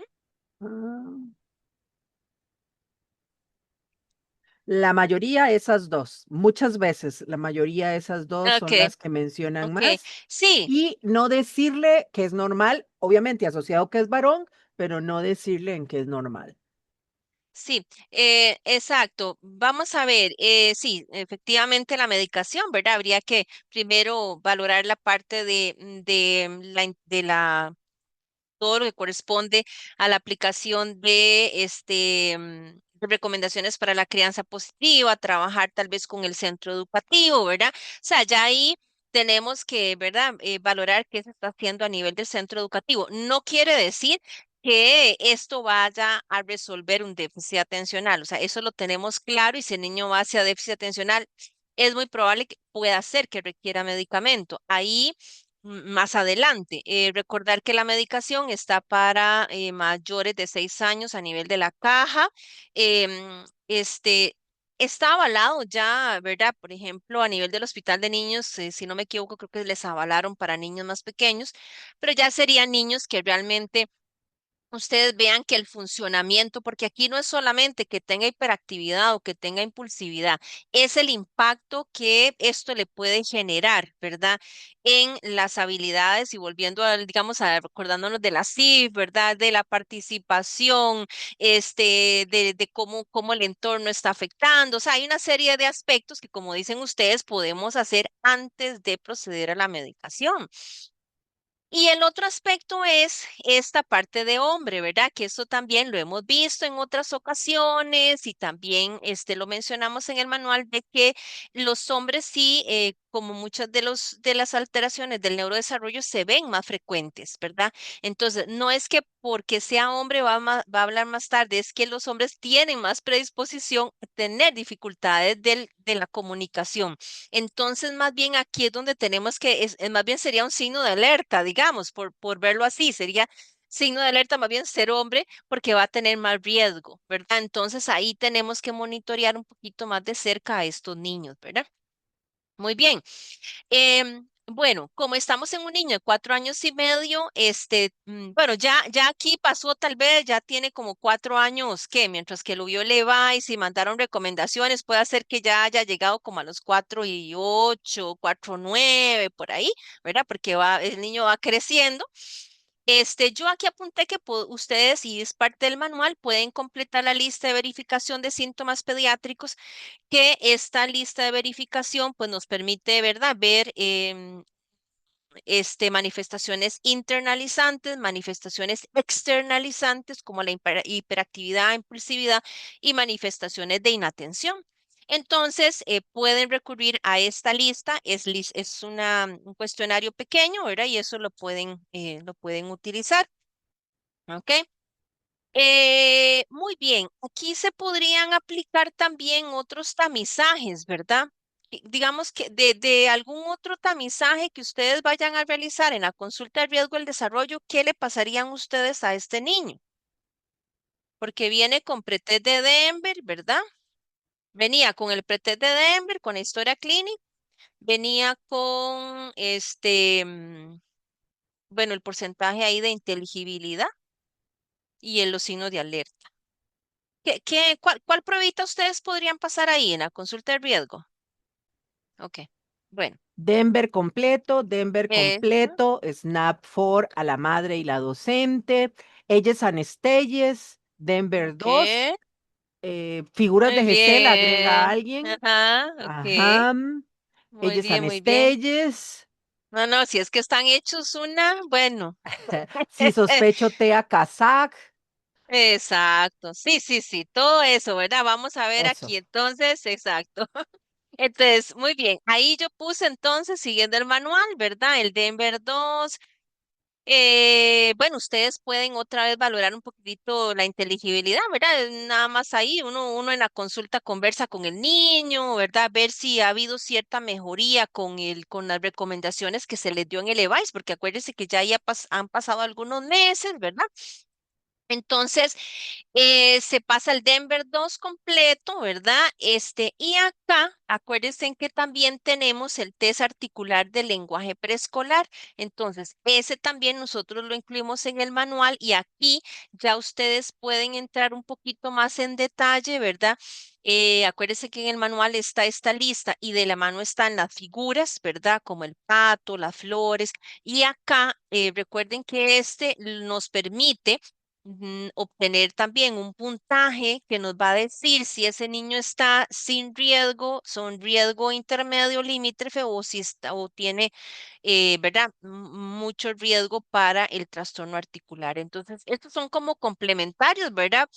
ah, la mayoría esas dos, muchas veces la mayoría esas dos ok, son las que mencionan ok. más. Sí, Y no decirle que es normal, obviamente asociado que es varón, pero no decirle en que es normal. sí, exacto. Vamos a ver, sí, efectivamente la medicación, ¿verdad? Habría que primero valorar la parte de todo lo que corresponde a la aplicación de recomendaciones para la crianza positiva, trabajar tal vez con el centro educativo, ¿verdad? O sea, ya ahí tenemos que, ¿verdad? Valorar qué se está haciendo a nivel del centro educativo. No quiere decir que esto vaya a resolver un déficit atencional, o sea, eso lo tenemos claro y si el niño va hacia déficit atencional, es muy probable que pueda ser que requiera medicamento. Ahí más adelante. Recordar que la medicación está para mayores de 6 años a nivel de la caja. Está avalado ya, ¿verdad? Por ejemplo, a nivel del Hospital de Niños, si no me equivoco, creo que les avalaron para niños más pequeños, pero ya serían niños que realmente ustedes vean que el funcionamiento, porque aquí no es solamente que tenga hiperactividad o que tenga impulsividad, es el impacto que esto le puede generar, ¿verdad? En las habilidades y volviendo a, digamos, a recordándonos de la CIF, ¿verdad? De la participación, de cómo el entorno está afectando. O sea, hay una serie de aspectos que, como dicen ustedes, podemos hacer antes de proceder a la medicación. Y el otro aspecto es esta parte de hombre, ¿verdad? Que eso también lo hemos visto en otras ocasiones y también lo mencionamos en el manual de que los hombres sí, como muchas de las alteraciones del neurodesarrollo se ven más frecuentes, ¿verdad? Entonces, no es que porque sea hombre va a hablar más tarde, es que los hombres tienen más predisposición a tener dificultades de la comunicación. Entonces, más bien aquí es donde tenemos que, más bien sería un signo de alerta, digamos, por verlo así, sería signo de alerta más bien ser hombre porque va a tener más riesgo, ¿verdad? Entonces ahí tenemos que monitorear un poquito más de cerca a estos niños, ¿verdad? Muy bien. Bueno, como estamos en un niño de 4 años y medio, bueno, ya aquí pasó tal vez, ya tiene como 4 años, que mientras que lo vio Levi y si mandaron recomendaciones, puede ser que ya haya llegado como a los 4 y 8, 4 y 9, por ahí, ¿verdad? Porque el niño va creciendo. Yo aquí apunté que ustedes, y es parte del manual, pueden completar la lista de verificación de síntomas pediátricos que esta lista de verificación pues nos permite, ¿verdad? Ver manifestaciones internalizantes, manifestaciones externalizantes como la hiperactividad, impulsividad y manifestaciones de inatención. Entonces, pueden recurrir a esta lista, es un cuestionario pequeño, ¿verdad? Y eso lo pueden utilizar, ¿ok? Muy bien, aquí se podrían aplicar también otros tamizajes, ¿verdad? Digamos que de algún otro tamizaje que ustedes vayan a realizar en la consulta de riesgo del desarrollo, ¿qué le pasarían ustedes a este niño? Porque viene con pretest de Denver, ¿verdad? Venía con el pretest de Denver, con la historia clínica, venía con bueno, el porcentaje ahí de inteligibilidad y en los signos de alerta. ¿Cuál pruebita ustedes podrían pasar ahí en la consulta de riesgo? Ok, bueno. Denver Ujú, completo, SNAP 4 a la madre y la docente, Elles and Stelles, Denver ok, 2, figuras muy de GESEL, agrega a bien. alguien, Ajá, ok, ajá, muy Elles bien, and muy bien. Stelles, No, no, si es que están hechos bueno. si sospecho TEA Kazak, Exacto, sí, sí, sí, todo eso, ¿verdad? Vamos a ver eso. aquí entonces, exacto. Entonces, muy bien, ahí yo puse entonces, siguiendo el manual, ¿verdad? El Denver 2. Bueno, ustedes pueden otra vez valorar un poquitito la inteligibilidad, ¿verdad? Nada más ahí, uno en la consulta conversa con el niño, ¿verdad? Ver si ha habido cierta mejoría con las recomendaciones que se les dio en el EVAIS, porque acuérdense que ya han pasado algunos meses, ¿verdad? Entonces, se pasa el Denver 2 completo, ¿verdad? Y acá, acuérdense en que también tenemos el test articular del lenguaje preescolar. Entonces, ese también nosotros lo incluimos en el manual y aquí ya ustedes pueden entrar un poquito más en detalle, ¿verdad? Acuérdense que en el manual está esta lista y de la mano están las figuras, ¿verdad? Como el pato, las flores. Y acá, recuerden que nos permite obtener también un puntaje que nos va a decir si ese niño está sin riesgo, son riesgo intermedio, limítrofe o si está o tiene, ¿verdad? Mucho riesgo para el trastorno articular. Entonces, estos son como complementarios, ¿verdad?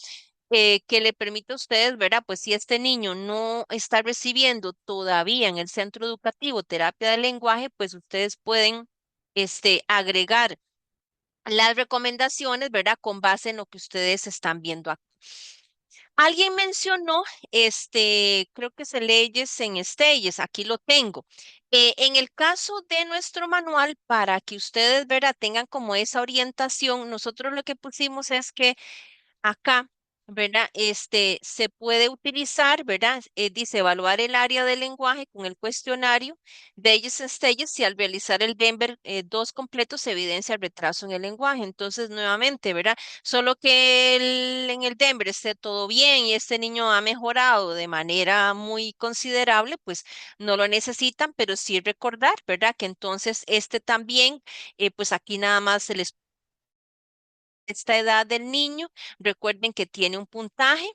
Que le permite a ustedes, ¿verdad? Pues si este niño no está recibiendo todavía en el centro educativo terapia del lenguaje, pues ustedes pueden, agregar las recomendaciones, ¿verdad? Con base en lo que ustedes están viendo aquí. Alguien mencionó, creo que se leyes en Stelles, aquí lo tengo. En el caso de nuestro manual, para que ustedes, ¿verdad? Tengan como esa orientación, nosotros lo que pusimos es que acá, ¿verdad? Se puede utilizar, ¿verdad? Dice evaluar el área del lenguaje con el cuestionario de ellos Stages y al realizar el Denver 2 completo se evidencia el retraso en el lenguaje. Entonces, nuevamente, ¿verdad? Solo que en el Denver esté todo bien y este niño ha mejorado de manera muy considerable, pues no lo necesitan, pero sí recordar, ¿verdad? Que entonces también, pues aquí nada más se les esta edad del niño. Recuerden que tiene un puntaje,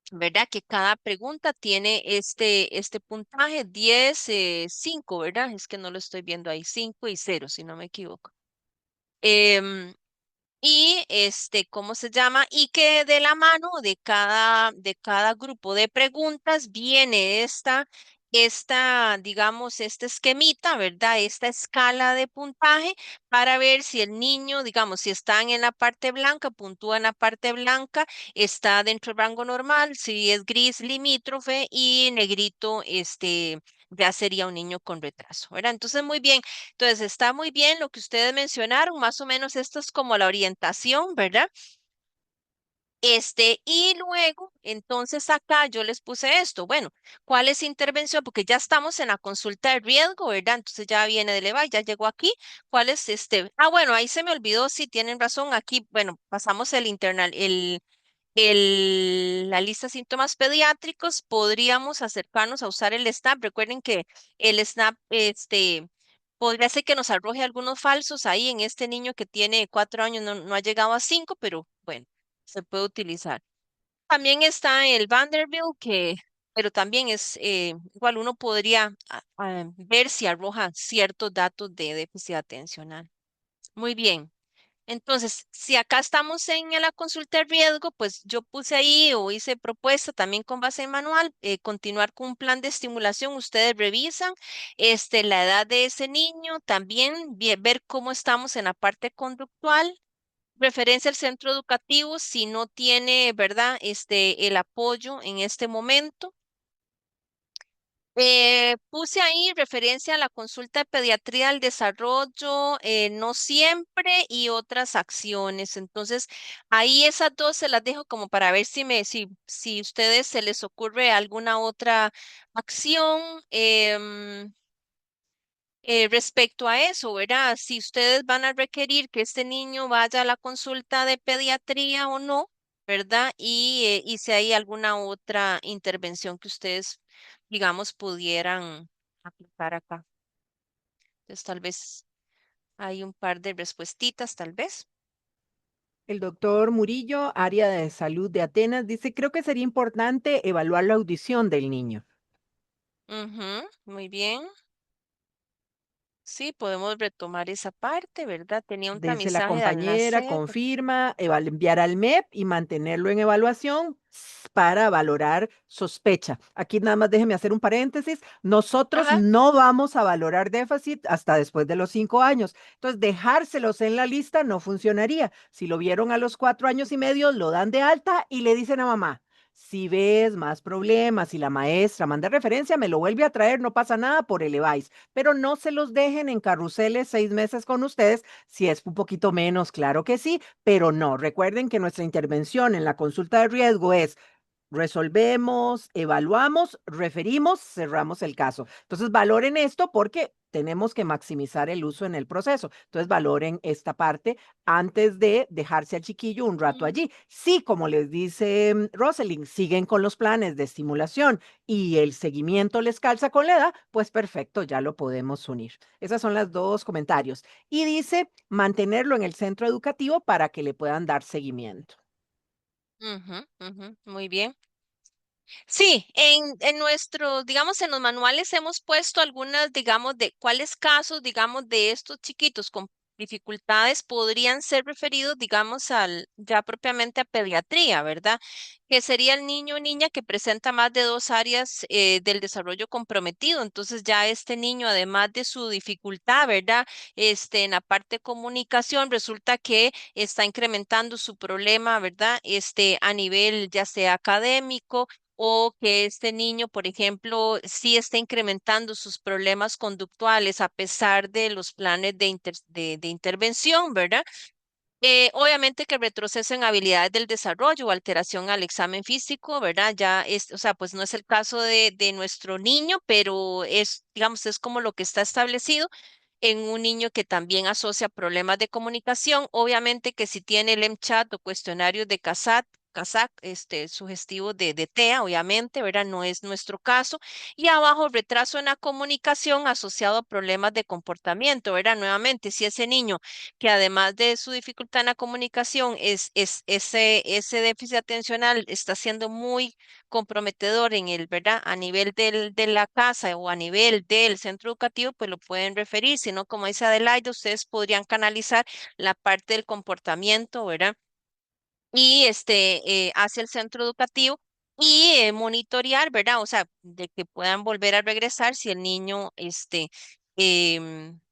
¿verdad? Que cada pregunta tiene este puntaje 10, 5, ¿verdad? Es que no lo estoy viendo ahí, 5 y 0, si no me equivoco. Em, y ¿cómo se llama? Y que de la mano de cada grupo de preguntas viene digamos, este esquemita, ¿verdad? Esta escala de puntaje para ver si el niño, digamos, si están en la parte blanca, puntúa en la parte blanca, está dentro del rango normal, si es gris, limítrofe y negrito, ya sería un niño con retraso, ¿verdad? Entonces, muy bien. Entonces, está muy bien lo que ustedes mencionaron, más o menos esto es como la orientación, ¿verdad? Y luego, entonces acá yo les puse esto. Bueno, ¿cuál es intervención? Porque ya estamos en la consulta de riesgo, ¿verdad? Entonces ya viene de EVA, ya llegó aquí. ¿Cuál es este? Ah, bueno, ahí se me olvidó, sí, tienen razón. Aquí, bueno, pasamos la lista de síntomas pediátricos, podríamos acercarnos a usar el SNAP. Recuerden que el SNAP, podría ser que nos arroje algunos falsos ahí en este niño que tiene 4 años, no ha llegado a 5, pero bueno, se puede utilizar. También está el Vanderbilt, que pero también es, igual uno podría ver si arroja ciertos datos de déficit atencional. Muy bien. Entonces, si acá estamos en la consulta de riesgo, pues yo puse ahí o hice propuesta también con base en manual, continuar con un plan de estimulación. Ustedes revisan la edad de ese niño, también ver cómo estamos en la parte conductual, referencia al centro educativo si no tiene, ¿verdad? El apoyo en este momento. Puse ahí referencia a la consulta de pediatría al desarrollo, no siempre y otras acciones. Entonces, ahí esas dos se las dejo como para ver si ustedes se les ocurre alguna otra acción. Respecto a eso, ¿verdad? Si ustedes van a requerir que este niño vaya a la consulta de pediatría o no, ¿verdad? Y si hay alguna otra intervención que ustedes, digamos, pudieran aplicar acá. Entonces, tal vez hay un par de respuestitas, tal vez. El doctor Murillo, área de salud de Atenas, dice, creo que sería importante evaluar la audición del niño. Ujú, muy bien. Sí, podemos retomar esa parte, ¿verdad? Tenía un Dice la tamizaje de al compañera, nacer. confirma, enviar al MEP y mantenerlo en evaluación para valorar sospecha. Aquí nada más déjeme hacer un paréntesis. Nosotros Ajá. no vamos a valorar déficit hasta después de los 5 años. Entonces, dejárselos en la lista no funcionaría. Si lo vieron a los 4 años y medio, lo dan de alta y le dicen a mamá. Si ves más problemas y la maestra manda referencia, me lo vuelve a traer, no pasa nada, por el EVAIS. Pero no se los dejen en carruseles 6 meses con ustedes. Si es un poquito menos, claro que sí, pero no. Recuerden que nuestra intervención en la consulta de riesgo es resolvemos, evaluamos, referimos, cerramos el caso. Entonces, valoren esto porque tenemos que maximizar el uso en el proceso. Entonces, valoren esta parte antes de dejarse al chiquillo un rato Mm, allí. Sí, como les dice Rosalind, siguen con los planes de estimulación y el seguimiento les calza con la edad, pues perfecto, ya lo podemos unir. Esas son las dos comentarios. Y dice mantenerlo en el centro educativo para que le puedan dar seguimiento. ujú, ujú, muy bien. Sí, en nuestro, digamos, en los manuales hemos puesto algunas, digamos, de cuáles casos, digamos, de estos chiquitos con dificultades podrían ser referidos, digamos, ya propiamente a pediatría, ¿verdad? Que sería el niño o niña que presenta más de dos áreas del desarrollo comprometido. Entonces ya este niño, además de su dificultad, ¿verdad? En la parte de comunicación, resulta que está incrementando su problema, ¿verdad? A nivel ya sea académico o que este niño, por ejemplo, sí está incrementando sus problemas conductuales a pesar de los planes de intervención, ¿verdad? Obviamente que retroceso en habilidades del desarrollo o alteración al examen físico, ¿verdad? Ya es, o sea, pues no es el caso de nuestro niño, pero es, digamos, es como lo que está establecido en un niño que también asocia problemas de comunicación. Obviamente que si tiene el MCHAT o cuestionarios de CASAC, sugestivos de TEA, obviamente, ¿verdad? No es nuestro caso. Y abajo, retraso en la comunicación asociado a problemas de comportamiento, ¿verdad? Nuevamente, si ese niño que además de su dificultad en la comunicación, ese déficit atencional está siendo muy comprometedor en el, ¿verdad? A nivel de la casa o a nivel del centro educativo, pues lo pueden referir, sino como dice Adelaide, ustedes podrían canalizar la parte del comportamiento, ¿verdad? Y hacia el centro educativo y monitorear, ¿verdad? O sea, de que puedan volver a regresar si el niño,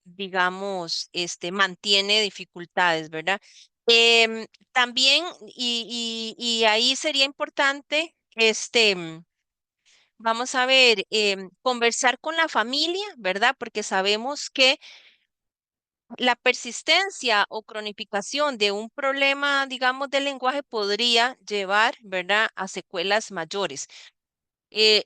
digamos, mantiene dificultades, ¿verdad? También, y ahí sería importante, vamos a ver, conversar con la familia, ¿verdad? Porque sabemos que la persistencia o cronificación de un problema, digamos, del lenguaje podría llevar, ¿verdad?, a secuelas mayores.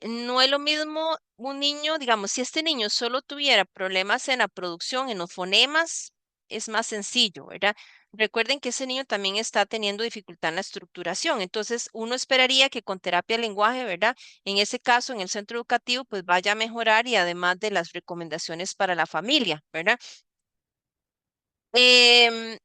No es lo mismo un niño, digamos, si este niño solo tuviera problemas en la producción, en los fonemas, es más sencillo, ¿verdad? Recuerden que ese niño también está teniendo dificultad en la estructuración, entonces uno esperaría que con terapia de lenguaje, ¿verdad? En ese caso, en el centro educativo, pues vaya a mejorar y además de las recomendaciones para la familia, ¿verdad? Em,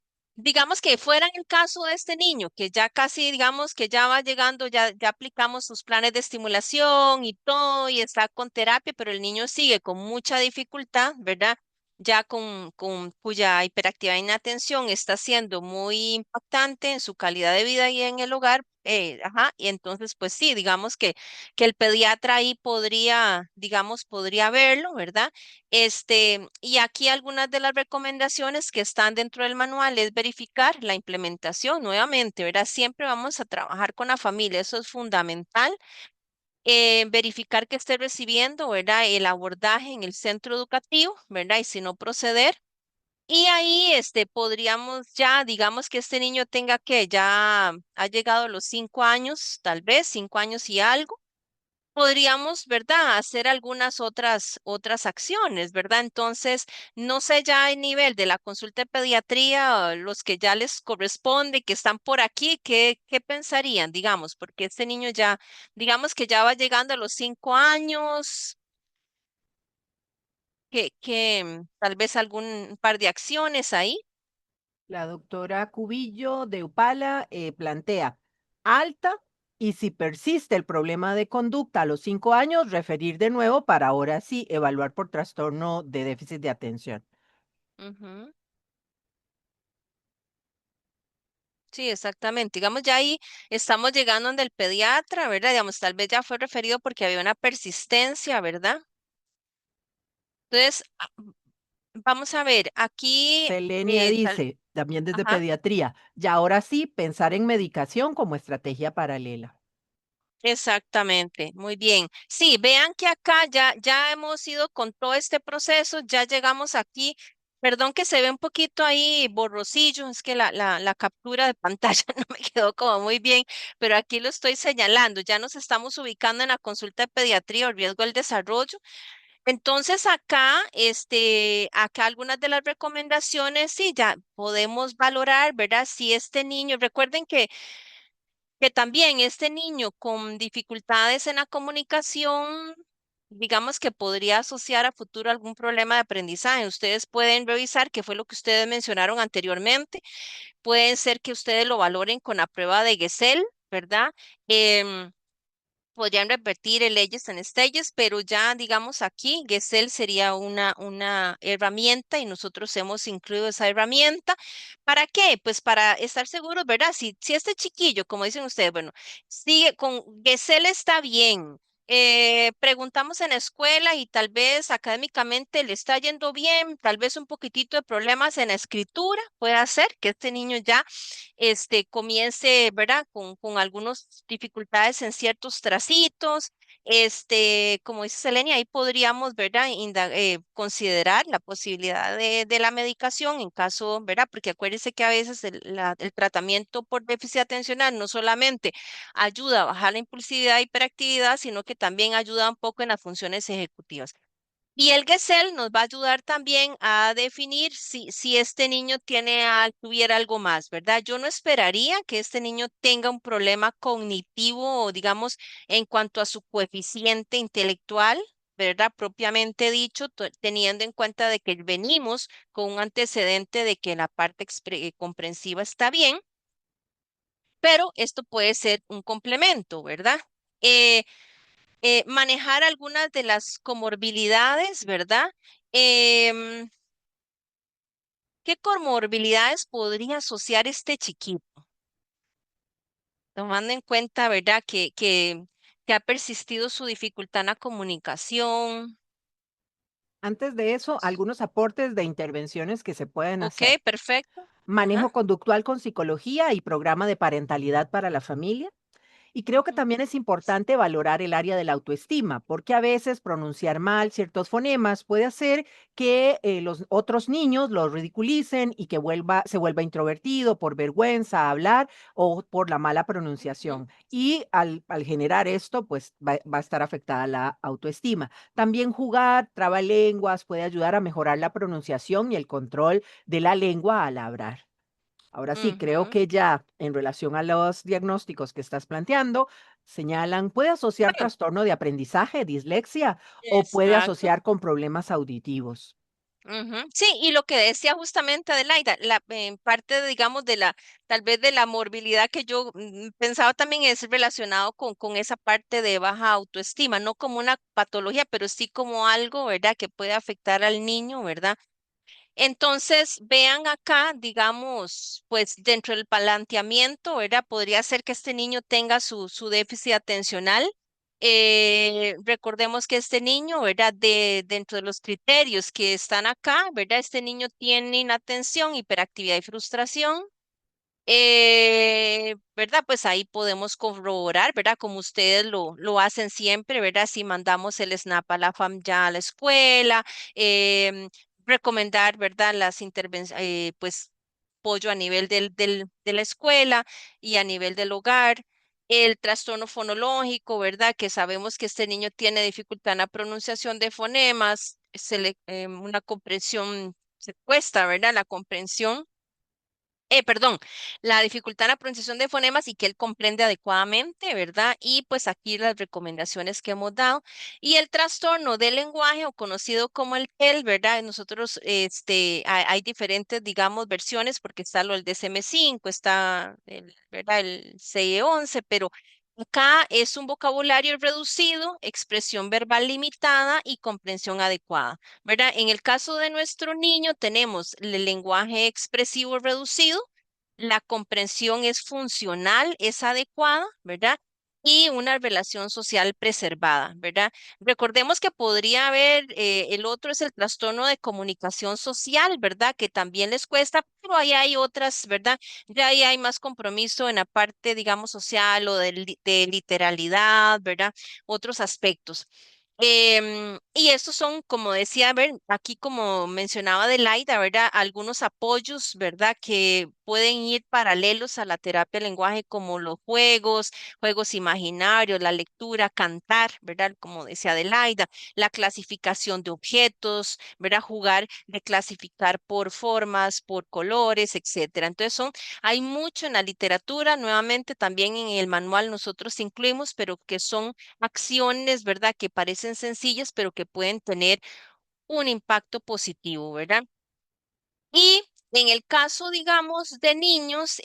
digamos que fuera en el caso de este niño, que ya casi, digamos que ya va llegando, ya aplicamos sus planes de estimulación y todo, y está con terapia, pero el niño sigue con mucha dificultad, ¿verdad? Ya con cuya hiperactividad e inatención está siendo muy impactante en su calidad de vida y en el hogar. Ajá, y entonces, pues sí, digamos que el pediatra ahí podría, digamos, podría verlo, ¿verdad? Y aquí algunas de las recomendaciones que están dentro del manual es verificar la implementación nuevamente, ¿verdad? Siempre vamos a trabajar con la familia, eso es fundamental. Verificar que esté recibiendo, ¿verdad? El abordaje en el centro educativo, ¿verdad? Y si no proceder. Y ahí, podríamos ya, digamos que este niño tenga que ya ha llegado a los 5 años, tal vez 5 años y algo podríamos, ¿verdad? Hacer algunas otras acciones, ¿verdad? Entonces, no sé ya a nivel de la consulta de pediatría, los que ya les corresponde, que están por aquí, ¿qué pensarían, digamos? Porque este niño ya, digamos que ya va llegando a los 5 años, que tal vez algún par de acciones ahí. La doctora Cubillo de Upala plantea alta y si persiste el problema de conducta a los 5 años, referir de nuevo para ahora sí evaluar por trastorno de déficit de atención. Ujú. Sí, exactamente. Digamos, ya ahí estamos llegando donde el pediatra, ¿verdad? Digamos, tal vez ya fue referido porque había una persistencia, ¿verdad? Entonces, vamos a ver, aquí, Selenia tal, dice, también desde ajá, pediatría, y ahora sí pensar en medicación como estrategia paralela. exactamente, muy bien. Sí, vean que acá ya hemos ido con todo este proceso, ya llegamos aquí. Perdón que se ve un poquito ahí borrosillo, es que la captura de pantalla no me quedó como muy bien, pero aquí lo estoy señalando. Ya nos estamos ubicando en la consulta de pediatría o riesgo del desarrollo. Entonces acá, acá algunas de las recomendaciones, sí, ya podemos valorar, ¿verdad? Si este niño, recuerden que también este niño con dificultades en la comunicación, digamos que podría asociar a futuro algún problema de aprendizaje. Ustedes pueden revisar qué fue lo que ustedes mencionaron anteriormente. Pueden ser que ustedes lo valoren con la prueba de Gesell, ¿verdad? Em, Podrían repetir el leyes and stages, pero ya digamos aquí, Gesell sería una herramienta y nosotros hemos incluido esa herramienta. ¿Para qué? Pues para estar seguros, ¿verdad? Si este chiquillo, como dicen ustedes, bueno, sigue con Gesell está bien. Preguntamos en la escuela y tal vez académicamente le está yendo bien, tal vez un poquitito de problemas en la escritura, puede hacer que este niño ya comience, ¿verdad? Con algunas dificultades en ciertos tracitos. Como dice Selenia, ahí podríamos, ¿verdad? Considerar la posibilidad de la medicación en caso, ¿verdad? Porque acuérdense que a veces el tratamiento por déficit atencional no solamente ayuda a bajar la impulsividad e hiperactividad, sino que también ayuda un poco en las funciones ejecutivas. Y el Gesell nos va a ayudar también a definir si este niño tuviera algo más, ¿verdad? Yo no esperaría que este niño tenga un problema cognitivo o digamos en cuanto a su coeficiente intelectual, ¿verdad? Propiamente dicho, teniendo en cuenta de que venimos con un antecedente de que la parte comprensiva está bien, pero esto puede ser un complemento, ¿verdad? Eh, Manejar algunas de las comorbilidades, ¿verdad? Em, ¿Qué comorbilidades podría asociar este chiquito? Tomando en cuenta, ¿verdad? Que ha persistido su dificultad en la comunicación. Antes de eso, algunos aportes de intervenciones que se pueden Ok, hacer. perfecto. Ajá. Manejo conductual con psicología y programa de parentalidad para la familia. Y creo que Ujú, también es importante valorar el área de la autoestima, porque a veces pronunciar mal ciertos fonemas puede hacer que los otros niños los ridiculicen y que se vuelva introvertido por vergüenza a hablar o por la mala ujú, pronunciación. Y al generar esto, pues va a estar afectada la autoestima. También jugar, trabalenguas, puede ayudar a mejorar la pronunciación y el control de la lengua al hablar. Ahora sí, creo ujú. que ya en relación a los diagnósticos que estás planteando, señalan, puede asociar Bueno, trastorno de aprendizaje, dislexia, o puede exacto. asociar con problemas auditivos. Ujú. Sí, y lo que decía justamente Adelaida, en parte, digamos, tal vez de la morbilidad que yo pensaba también es relacionado con esa parte de baja autoestima, no como una patología, pero sí como algo, ¿verdad?, que puede afectar al niño, ¿verdad? Entonces, vean acá, digamos, pues dentro del planteamiento, ¿verdad? Podría ser que este niño tenga su déficit atencional. Recordemos que este niño, ¿verdad? Dentro de los criterios que están acá, ¿verdad? Este niño tiene inatención, hiperactividad y frustración. ¿Verdad? Pues ahí podemos corroborar, ¿verdad? Como ustedes lo hacen siempre, ¿verdad? Si mandamos el SNAP a la ya a la escuela, em, recomendar, ¿verdad? Las intervenciones, pues, apoyo a nivel de la escuela y a nivel del hogar. El trastorno fonológico, ¿verdad? Que sabemos que este niño tiene dificultad en la pronunciación de fonemas, una comprensión, se cuesta, ¿verdad? La comprensión perdón, la dificultad en la pronunciación de fonemas y que él comprende adecuadamente, ¿verdad? Y pues aquí las recomendaciones que hemos dado. Y el trastorno del lenguaje, o conocido como el TEL, ¿verdad? Nosotros, hay diferentes, digamos, versiones, porque está lo del DSM-5, está, ¿verdad? El CE-11, pero acá es un vocabulario reducido, expresión verbal limitada y comprensión adecuada. ¿Verdad? En el caso de nuestro niño tenemos el lenguaje expresivo reducido, la comprensión es funcional, es adecuada, ¿verdad? Y una relación social preservada, ¿verdad? Recordemos que podría haber, el otro es el trastorno de comunicación social, ¿verdad? Que también les cuesta, pero ahí hay otras, ¿verdad? Ya ahí hay más compromiso en la parte, digamos, social o de literalidad, ¿verdad? Otros aspectos. Y estos son, como decía, a ver, aquí como mencionaba Adelaida, ¿verdad? Algunos apoyos, ¿verdad? Que pueden ir paralelos a la terapia del lenguaje, como los juegos, juegos imaginarios, la lectura, cantar, ¿verdad? Como decía Adelaida, la clasificación de objetos, ¿verdad? Jugar de clasificar por formas, por colores, etcétera. Entonces hay mucho en la literatura, nuevamente también en el manual nosotros incluimos, pero que son acciones, ¿verdad? Que parecen sencillas, pero que pueden tener un impacto positivo, ¿verdad? Y en el caso, digamos, de niños,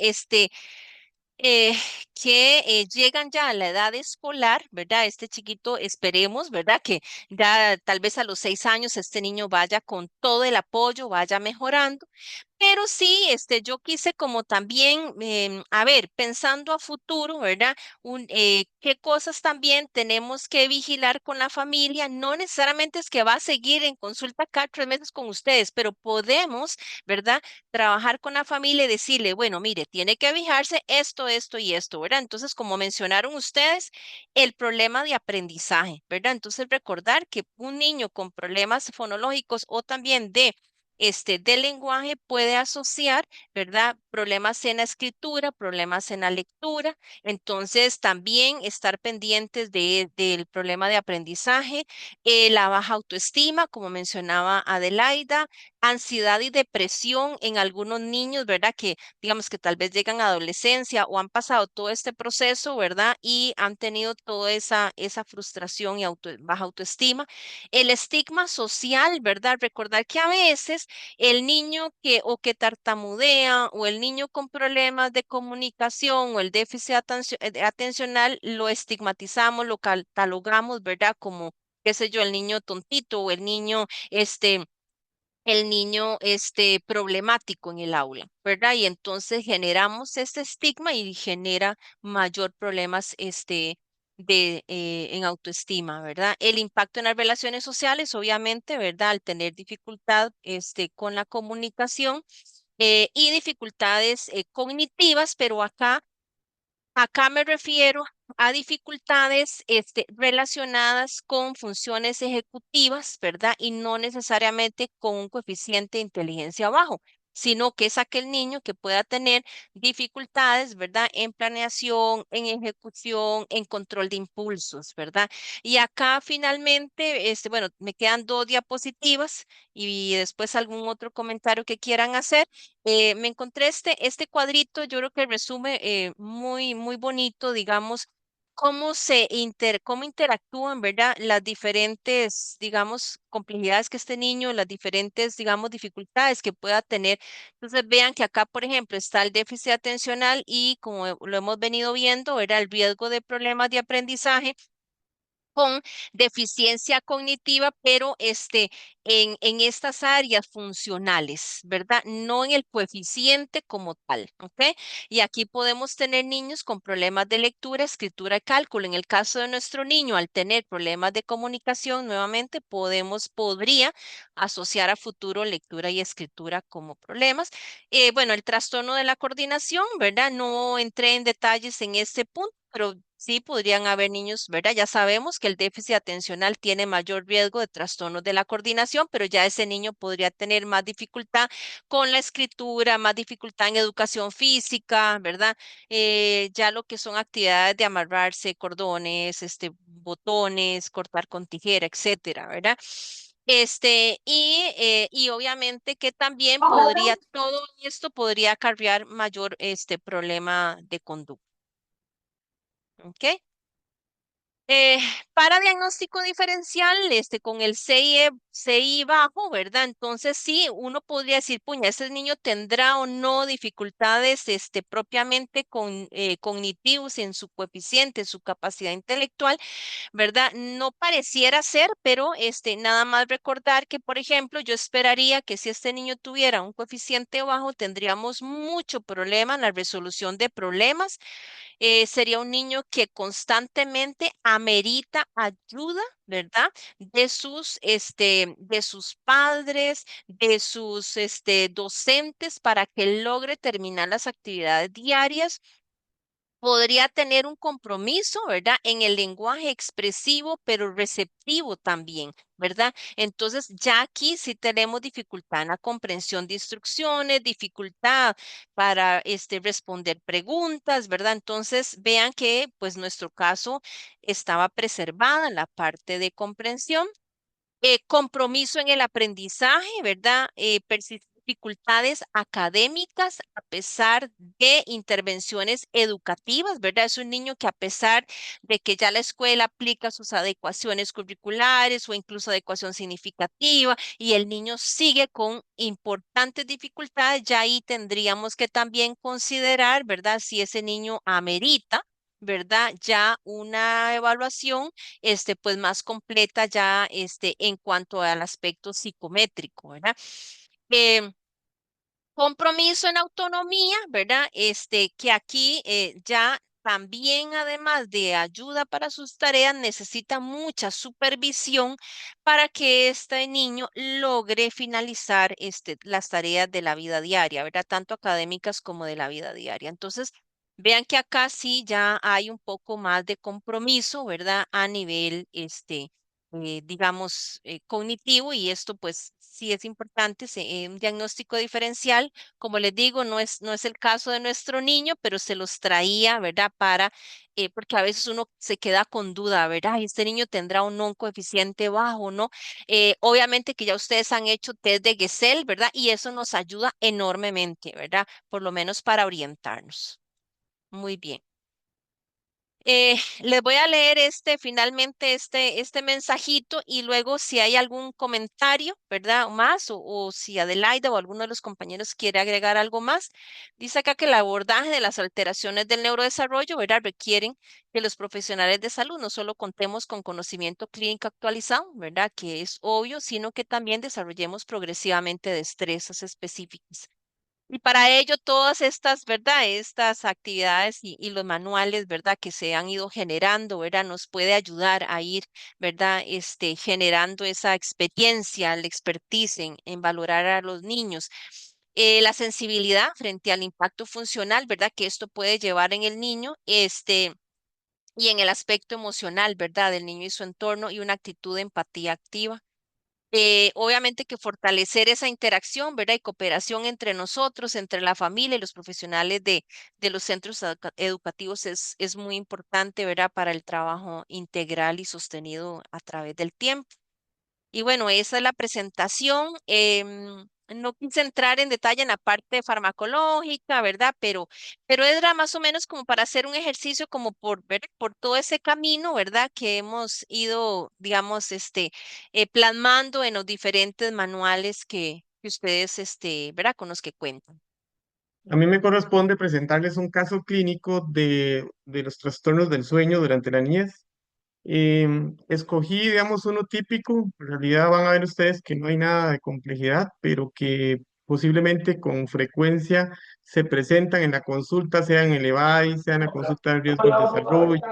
eh, que llegan ya a la edad escolar, ¿verdad? Este chiquito, esperemos, ¿verdad? Que ya tal vez a los 6 años este niño vaya con todo el apoyo, vaya mejorando. Pero sí, yo quise como también, a ver, pensando a futuro, ¿verdad? ¿Qué cosas también tenemos que vigilar con la familia? No necesariamente es que va a seguir en consulta cada 3 meses con ustedes, pero podemos, ¿verdad? Trabajar con la familia y decirle, bueno, mire, tiene que fijarse esto, esto y esto, ¿verdad? Entonces, como mencionaron ustedes, el problema de aprendizaje, ¿verdad? Entonces, recordar que un niño con problemas fonológicos o también del lenguaje puede asociar, ¿verdad? Problemas en la escritura, problemas en la lectura. Entonces, también estar pendientes del problema de aprendizaje, la baja autoestima, como mencionaba Adelaida, ansiedad y depresión en algunos niños, ¿verdad? Que digamos que tal vez llegan a adolescencia o han pasado todo este proceso, ¿verdad? Y han tenido toda esa frustración y baja autoestima. El estigma social, ¿verdad? Recordar que a veces el niño que tartamudea o el niño con problemas de comunicación o el déficit atencional lo estigmatizamos, lo catalogamos, ¿verdad? Como, qué sé yo, el niño tontito o el niño problemático en el aula, ¿verdad? Y entonces generamos este estigma y genera mayor problemas en autoestima, ¿verdad? El impacto en las relaciones sociales, obviamente, ¿verdad? Al tener dificultad con la comunicación y dificultades cognitivas, pero acá me refiero a dificultades relacionadas con funciones ejecutivas, ¿verdad? Y no necesariamente con un coeficiente de inteligencia bajo, sino que es aquel niño que pueda tener dificultades, ¿verdad? En planeación, en ejecución, en control de impulsos, ¿verdad? Y acá finalmente, bueno, me quedan 2 diapositivas y después algún otro comentario que quieran hacer. Me encontré este cuadrito, yo creo que resume muy, muy bonito, digamos, cómo interactúan, ¿verdad? Las diferentes, digamos, complejidades que este niño, las diferentes, digamos, dificultades que pueda tener. Entonces, vean que acá, por ejemplo, está el déficit atencional y como lo hemos venido viendo, era el riesgo de problemas de aprendizaje con deficiencia cognitiva, pero en estas áreas funcionales, ¿verdad? No en el coeficiente como tal, ¿ok? Y aquí podemos tener niños con problemas de lectura, escritura y cálculo. En el caso de nuestro niño, al tener problemas de comunicación, nuevamente podría asociar a futuro lectura y escritura como problemas. Bueno, el trastorno de la coordinación, ¿verdad? No entré en detalles en este punto, pero sí podrían haber niños, ¿verdad? Ya sabemos que el déficit atencional tiene mayor riesgo de trastornos de la coordinación, pero ya ese niño podría tener más dificultad con la escritura, más dificultad en educación física, ¿verdad? Ya lo que son actividades de amarrarse, cordones, botones, cortar con tijera, etcétera, ¿verdad? Y obviamente que también todo esto podría acarrear mayor problema de conducta. ¿Ok? Eh, para diagnóstico diferencial, con el CI bajo, ¿verdad? Entonces sí, uno podría decir, puña, ese niño tendrá o no dificultades, propiamente cognitivos en su coeficiente, su capacidad intelectual, ¿verdad? No pareciera ser, pero nada más recordar que, por ejemplo, yo esperaría que si este niño tuviera un coeficiente bajo, tendríamos mucho problema en la resolución de problemas. Sería un niño que constantemente amerita ayuda, ¿verdad? De sus padres, de sus docentes para que logre terminar las actividades diarias. Podría tener un compromiso, ¿verdad? En el lenguaje expresivo, pero receptivo también, ¿verdad? Entonces, ya aquí sí tenemos dificultad en la comprensión de instrucciones, dificultad para responder preguntas, ¿verdad? Entonces, vean que pues nuestro caso estaba preservada en la parte de comprensión. Compromiso en el aprendizaje, ¿verdad? Dificultades académicas a pesar de intervenciones educativas, ¿verdad? Es un niño que a pesar de que ya la escuela aplica sus adecuaciones curriculares o incluso adecuación significativa y el niño sigue con importantes dificultades, ya ahí tendríamos que también considerar, ¿verdad? Si ese niño amerita, ¿verdad? Ya una evaluación pues más completa ya en cuanto al aspecto psicométrico, ¿verdad? Em, Compromiso en autonomía, ¿verdad? Que aquí ya también, además de ayuda para sus tareas, necesita mucha supervisión para que este niño logre finalizar las tareas de la vida diaria, ¿verdad? Tanto académicas como de la vida diaria. Entonces, vean que acá sí ya hay un poco más de compromiso, ¿verdad? A nivel, digamos, cognitivo y esto pues sí es importante, un diagnóstico diferencial, como les digo, no es el caso de nuestro niño, pero se los traía, ¿verdad? Porque a veces uno se queda con duda, ¿verdad? ¿Y este niño tendrá o no un coeficiente bajo, no? Obviamente que ya ustedes han hecho test de Gesell, ¿verdad? Y eso nos ayuda enormemente, ¿verdad? Por lo menos para orientarnos. Muy bien. Les voy a leer finalmente este mensajito y luego si hay algún comentario, ¿verdad? O más, o si Adelaida o alguno de los compañeros quiere agregar algo más. Dice acá que el abordaje de las alteraciones del neurodesarrollo, ¿verdad? Requieren que los profesionales de salud no solo contemos con conocimiento clínico actualizado, ¿verdad? Que es obvio, sino que también desarrollemos progresivamente destrezas específicas. Y para ello, todas estas, ¿verdad? Estas actividades y los manuales, ¿verdad? Que se han ido generando, ¿verdad? Nos puede ayudar a ir, ¿verdad? Generando esa experiencia, el expertise en valorar a los niños. La sensibilidad frente al impacto funcional, ¿verdad? Que esto puede llevar en el niño, y en el aspecto emocional, ¿verdad? Del niño y su entorno y una actitud de empatía activa. Obviamente que fortalecer esa interacción, ¿verdad? Y cooperación entre nosotros, entre la familia y los profesionales de los centros educativos es muy importante, ¿verdad? Para el trabajo integral y sostenido a través del tiempo. Y bueno, esa es la presentación. no quise entrar en detalle en la parte farmacológica, ¿verdad? Pero era más o menos como para hacer un ejercicio como por ver por todo ese camino, ¿verdad? Que hemos ido, digamos, plasmando en los diferentes manuales que ustedes, ¿verdad? Con los que cuentan. A mí me corresponde presentarles un caso clínico de los trastornos del sueño durante la niñez. Escogí, digamos, uno típico. En realidad van a ver ustedes que no hay nada de complejidad, pero que posiblemente con frecuencia se presentan en la consulta, sea en el EVAI, sea en la consulta de riesgos de desarrollo,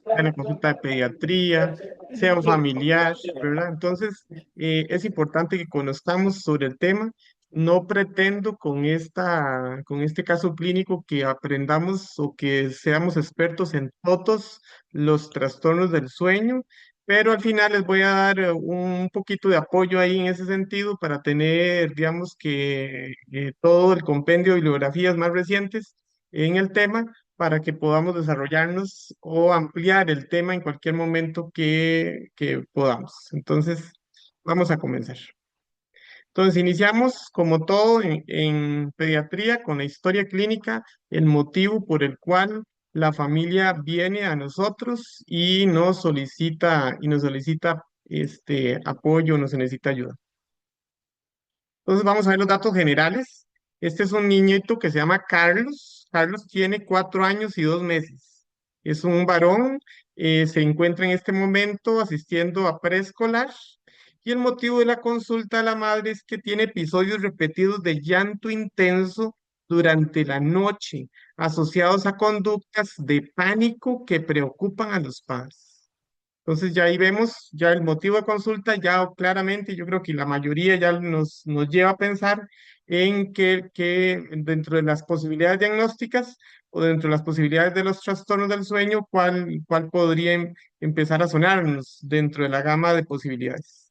sea en la consulta de pediatría, sea un familiar, ¿verdad? Entonces, es importante que conozcamos sobre el tema. No pretendo con este caso clínico que aprendamos o que seamos expertos en todos los trastornos del sueño, pero al final les voy a dar un poquito de apoyo ahí en ese sentido para tener, digamos que todo el compendio de bibliografías más recientes en el tema para que podamos desarrollarnos o ampliar el tema en cualquier momento que podamos. Entonces, vamos a comenzar. Entonces, iniciamos como todo en pediatría con la historia clínica, el motivo por el cual la familia viene a nosotros y nos solicita este apoyo, nos necesita ayuda. Entonces, vamos a ver los datos generales. Este es un niñito que se llama Carlos. Carlos tiene 4 años y 2 meses. Es un varón, se encuentra en este momento asistiendo a preescolar y el motivo de la consulta a la madre es que tiene episodios repetidos de llanto intenso durante la noche, asociados a conductas de pánico que preocupan a los padres. Entonces ya ahí vemos ya el motivo de consulta, ya claramente yo creo que la mayoría ya nos lleva a pensar en que dentro de las posibilidades diagnósticas o dentro de las posibilidades de los trastornos del sueño, cuál podría empezar a sonarnos dentro de la gama de posibilidades.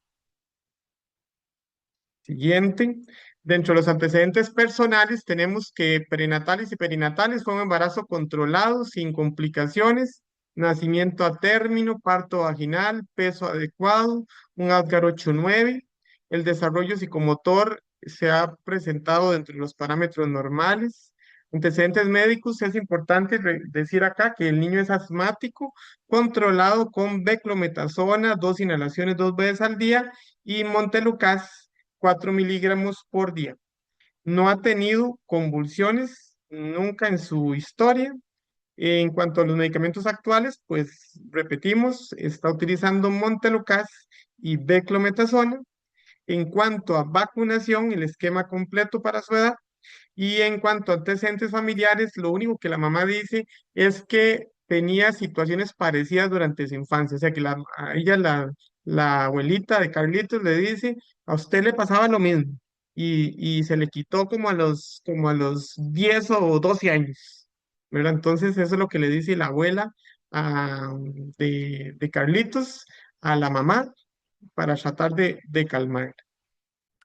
Siguiente. Dentro de los antecedentes personales tenemos que prenatales y perinatales fue un embarazo controlado, sin complicaciones, nacimiento a término, parto vaginal, peso adecuado, un Apgar 8-9. El desarrollo psicomotor se ha presentado dentro de los parámetros normales. Antecedentes médicos, es importante decir acá que el niño es asmático, controlado con beclometasona, 2 inhalaciones 2 veces al día, y Montelukast 4 miligramos por día. No ha tenido convulsiones nunca en su historia. En cuanto a los medicamentos actuales, pues repetimos, está utilizando Montelukast y beclometasona. En cuanto a vacunación, el esquema completo para su edad. Y en cuanto a antecedentes familiares, lo único que la mamá dice es que tenía situaciones parecidas durante su infancia. O sea, que a ella, la abuelita de Carlitos le dice, a usted le pasaba lo mismo. Y se le quitó como a los 10 o 12 años. ¿Verdad? Entonces, eso es lo que le dice la abuela de Carlitos a la mamá para tratar de calmar.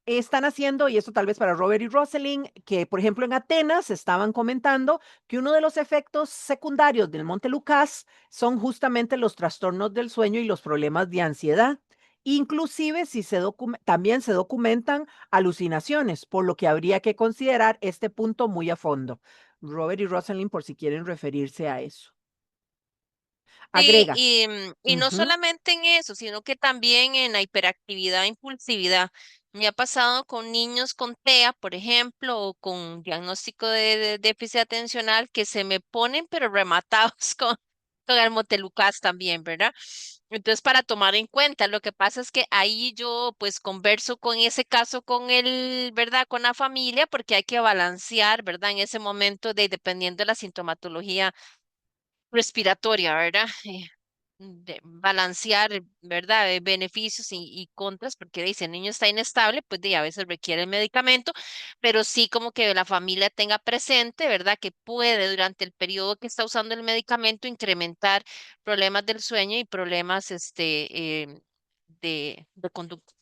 Están haciendo, y esto tal vez para Robert y Rosalind, que por ejemplo en Atenas estaban comentando que uno de los efectos secundarios del Montelukast son justamente los trastornos del sueño y los problemas de ansiedad. Inclusive si también se documentan alucinaciones, por lo que habría que considerar este punto muy a fondo. Robert y Rosalind, por si quieren referirse a eso. Sí, Agrega. y no Ujú. solamente en eso, sino que también en la hiperactividad, impulsividad. Me ha pasado con niños con TEA, por ejemplo, o con diagnóstico de déficit atencional, que se me ponen pero rematados con el Montelukast también, ¿verdad? Entonces, para tomar en cuenta, lo que pasa es que ahí yo pues converso con ese caso con el, ¿verdad? Con la familia, porque hay que balancear, ¿verdad? En ese momento dependiendo de la sintomatología respiratoria, ¿verdad? De balancear, ¿verdad? Beneficios y contras, porque dice, el niño está inestable, pues a veces requiere el medicamento, pero sí como que la familia tenga presente, ¿verdad? Que puede durante el periodo que está usando el medicamento incrementar problemas del sueño y problemas de conducta.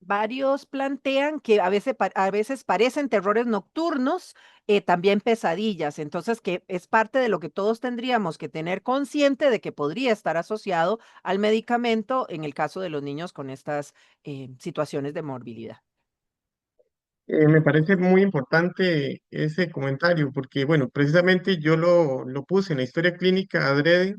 Varios plantean que a veces parecen terrores nocturnos, también pesadillas, entonces que es parte de lo que todos tendríamos que tener consciente de que podría estar asociado al medicamento en el caso de los niños con estas situaciones de morbilidad. Me parece muy importante ese comentario porque, bueno, precisamente yo lo puse en la historia clínica adrede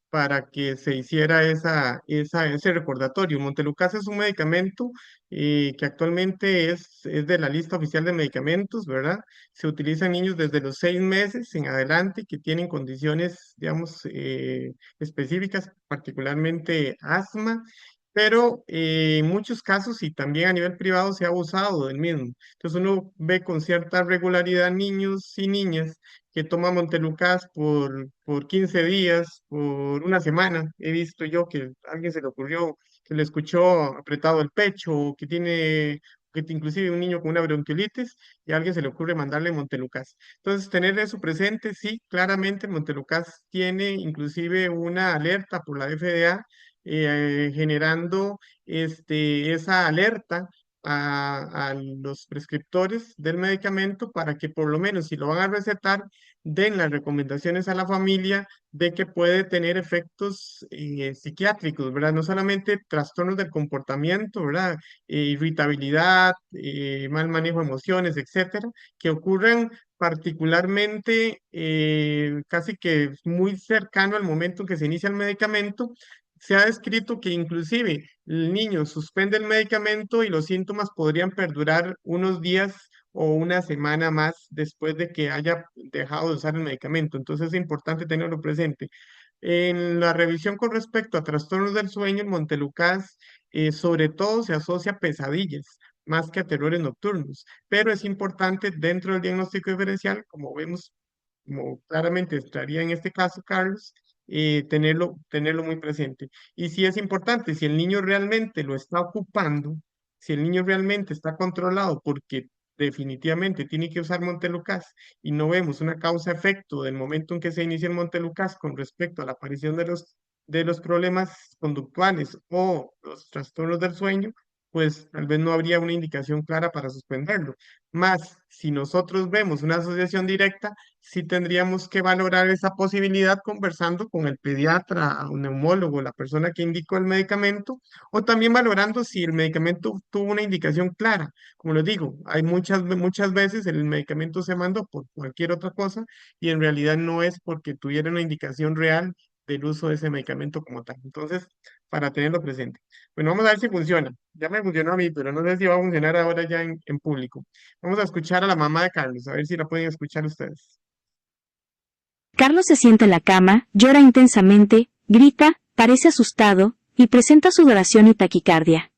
para que se hiciera ese recordatorio. Montelukast es un medicamento que actualmente es de la lista oficial de medicamentos, ¿verdad? Se utiliza en niños desde los 6 meses en adelante que tienen condiciones, digamos, específicas, particularmente asma, pero en muchos casos y también a nivel privado se ha abusado del mismo. Entonces uno ve con cierta regularidad niños y niñas que toman Montelukast por 15 días, por una semana. He visto yo que a alguien se le ocurrió, que le escuchó apretado el pecho, o inclusive un niño con una bronquiolitis, y a alguien se le ocurre mandarle Montelukast. Entonces, tener eso presente, sí, claramente Montelukast tiene inclusive una alerta por la FDA, generando esa alerta a los prescriptores del medicamento para que por lo menos si lo van a recetar, den las recomendaciones a la familia de que puede tener efectos psiquiátricos, ¿verdad? No solamente trastornos del comportamiento, ¿verdad? Irritabilidad, mal manejo de emociones, etcétera, que ocurren particularmente casi que muy cercano al momento en que se inicia el medicamento. Se ha descrito que inclusive el niño suspende el medicamento y los síntomas podrían perdurar unos días o una semana más después de que haya dejado de usar el medicamento. Entonces es importante tenerlo presente. En la revisión con respecto a trastornos del sueño, el Montelukast sobre todo se asocia a pesadillas más que a terrores nocturnos, pero es importante dentro del diagnóstico diferencial, como vemos, como claramente estaría en este caso, Carlos, tenerlo muy presente. Y si es importante, si el niño realmente lo está ocupando, si el niño realmente está controlado porque definitivamente tiene que usar Montelukast y no vemos una causa-efecto del momento en que se inicia el Montelukast con respecto a la aparición de los problemas conductuales o los trastornos del sueño, pues tal vez no habría una indicación clara para suspenderlo. Más, si nosotros vemos una asociación directa, sí tendríamos que valorar esa posibilidad conversando con el pediatra, un neumólogo, la persona que indicó el medicamento, o también valorando si el medicamento tuvo una indicación clara. Como les digo, hay muchas veces el medicamento se mandó por cualquier otra cosa y en realidad no es porque tuviera una indicación real del uso de ese medicamento como tal. Entonces, para tenerlo presente. Bueno, vamos a ver si funciona. Ya me funcionó a mí, pero no sé si va a funcionar ahora ya en público. Vamos a escuchar a la mamá de Carlos, a ver si la pueden escuchar ustedes. Carlos se sienta en la cama, llora intensamente, grita, parece asustado, y presenta sudoración y taquicardia.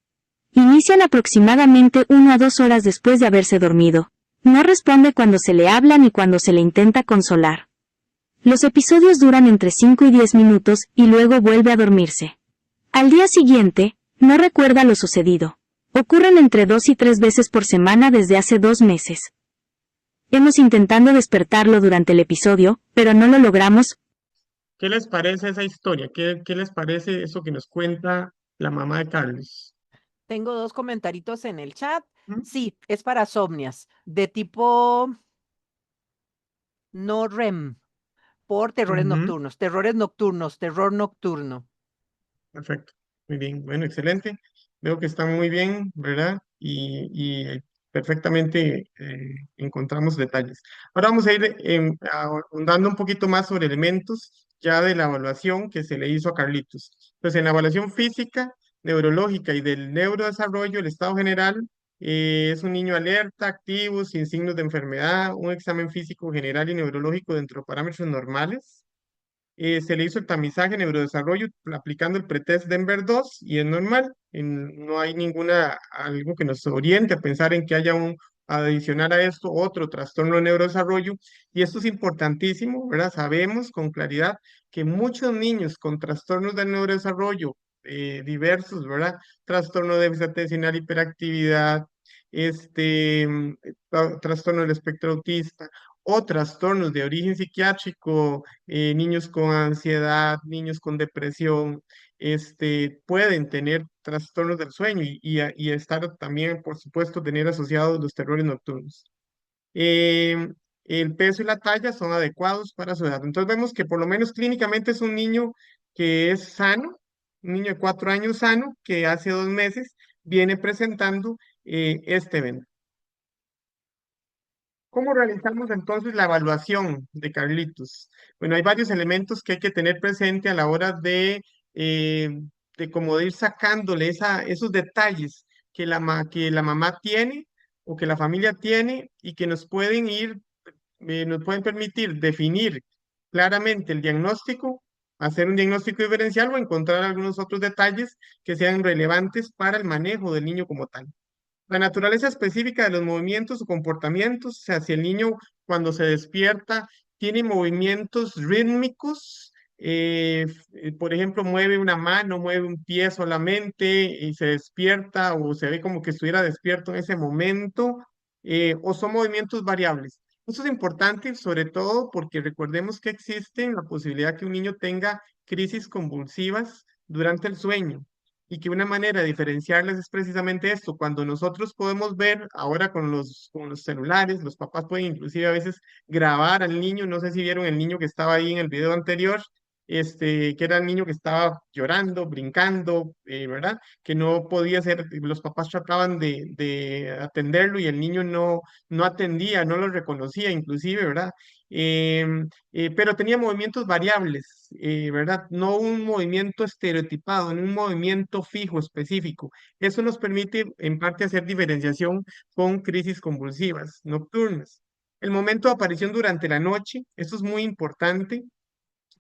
Inician aproximadamente 1 a 2 horas después de haberse dormido. No responde cuando se le habla ni cuando se le intenta consolar. Los episodios duran entre 5 y 10 minutos y luego vuelve a dormirse. Al día siguiente, no recuerda lo sucedido. Ocurren entre 2 y 3 veces por semana desde hace 2 meses. Hemos intentado despertarlo durante el episodio, pero no lo logramos. ¿Qué les parece esa historia? ¿Qué les parece eso que nos cuenta la mamá de Carlos? Tengo dos comentaritos en el chat. ¿Mm? Sí, es para somnias de tipo no REM, por Ujú. terrores nocturnos, terror nocturno. Perfecto, muy bien, bueno, excelente. Veo que están muy bien, ¿verdad? Y perfectamente encontramos detalles. Ahora vamos a ir ahondando un poquito más sobre elementos ya de la evaluación que se le hizo a Carlitos. Pues en la evaluación física, neurológica y del neurodesarrollo, el estado general es un niño alerta, activo, sin signos de enfermedad, un examen físico general y neurológico dentro de parámetros normales. Se le hizo el tamizaje en neurodesarrollo aplicando el pretest Denver 2 y es normal. No hay algo que nos oriente a pensar en que haya adicional a esto otro trastorno de neurodesarrollo. Y esto es importantísimo, ¿verdad? Sabemos con claridad que muchos niños con trastornos del neurodesarrollo diversos, ¿verdad? Trastorno de déficit atencional, hiperactividad, trastorno del espectro autista o trastornos de origen psiquiátrico, niños con ansiedad, niños con depresión, pueden tener trastornos del sueño y estar también, por supuesto, tener asociados los terrores nocturnos. Eh, el peso y la talla son adecuados para su edad. Entonces vemos que por lo menos clínicamente es un niño que es sano, un niño de 4 años sano, que hace 2 meses viene presentando este evento. ¿Cómo realizamos entonces la evaluación de Carlitos? Bueno, hay varios elementos que hay que tener presente a la hora eh, de como de ir sacándole esos detalles que la mamá tiene o que la familia tiene y que nos pueden permitir definir claramente el diagnóstico, hacer un diagnóstico diferencial o encontrar algunos otros detalles que sean relevantes para el manejo del niño como tal. La naturaleza específica de los movimientos o comportamientos, o sea, si el niño cuando se despierta tiene movimientos rítmicos, por ejemplo, mueve una mano, mueve un pie solamente y se despierta o se ve como que estuviera despierto en ese momento, o son movimientos variables. Eso es importante, sobre todo porque recordemos que existe la posibilidad que un niño tenga crisis convulsivas durante el sueño y que una manera de diferenciarlas es precisamente esto. Cuando nosotros podemos ver ahora con los celulares, los papás pueden inclusive a veces grabar al niño. No sé si vieron el niño que estaba ahí en el video anterior, que era el niño que estaba llorando, brincando, ¿verdad? Que no podía ser, los papás trataban de atenderlo y el niño no atendía, no lo reconocía inclusive, ¿verdad? Pero tenía movimientos variables, ¿verdad? No un movimiento estereotipado, no un movimiento fijo, específico. Eso nos permite en parte hacer diferenciación con crisis convulsivas nocturnas. El momento de aparición durante la noche, esto es muy importante,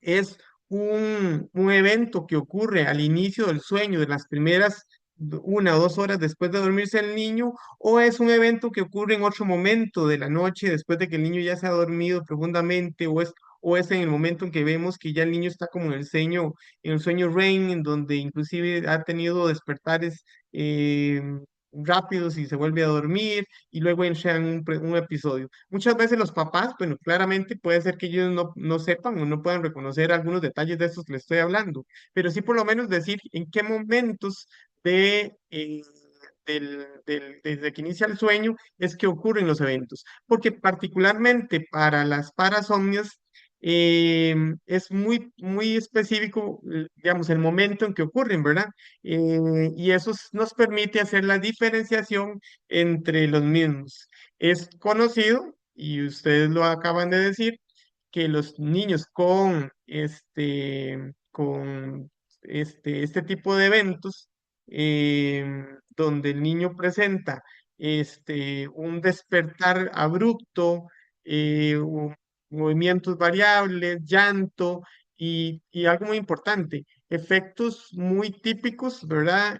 es un evento que ocurre al inicio del sueño, de las primeras 1 o 2 horas después de dormirse el niño, o es un evento que ocurre en otro momento de la noche, después de que el niño ya se ha dormido profundamente, o es en el momento en que vemos que ya el niño está como en el sueño REM, en donde inclusive ha tenido despertares rápidos y se vuelve a dormir y luego entra en un episodio. Muchas veces los papás, bueno, claramente puede ser que ellos no sepan o no puedan reconocer algunos detalles de estos que les estoy hablando, pero sí por lo menos decir en qué momentos desde que inicia el sueño es que ocurren los eventos, porque particularmente para las parasomnias es muy específico, digamos, el momento en que ocurren, ¿verdad? Y eso nos permite hacer la diferenciación entre los mismos. Es conocido, y ustedes lo acaban de decir, que los niños este tipo de eventos, donde el niño presenta un despertar abrupto, movimientos variables, llanto y algo muy importante, efectos muy típicos, ¿verdad?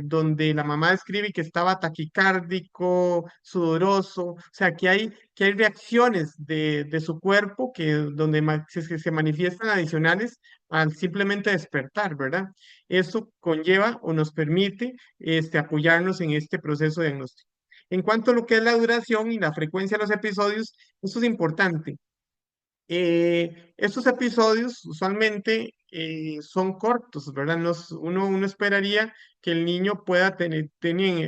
Donde la mamá describe que estaba taquicárdico, sudoroso, o sea, que hay reacciones de su cuerpo que se manifiestan adicionales al simplemente despertar, ¿verdad? Eso conlleva o nos permite apoyarnos en este proceso de diagnóstico. En cuanto a lo que es la duración y la frecuencia de los episodios, eso es importante. Estos episodios usualmente son cortos, ¿verdad? Uno esperaría que el niño pueda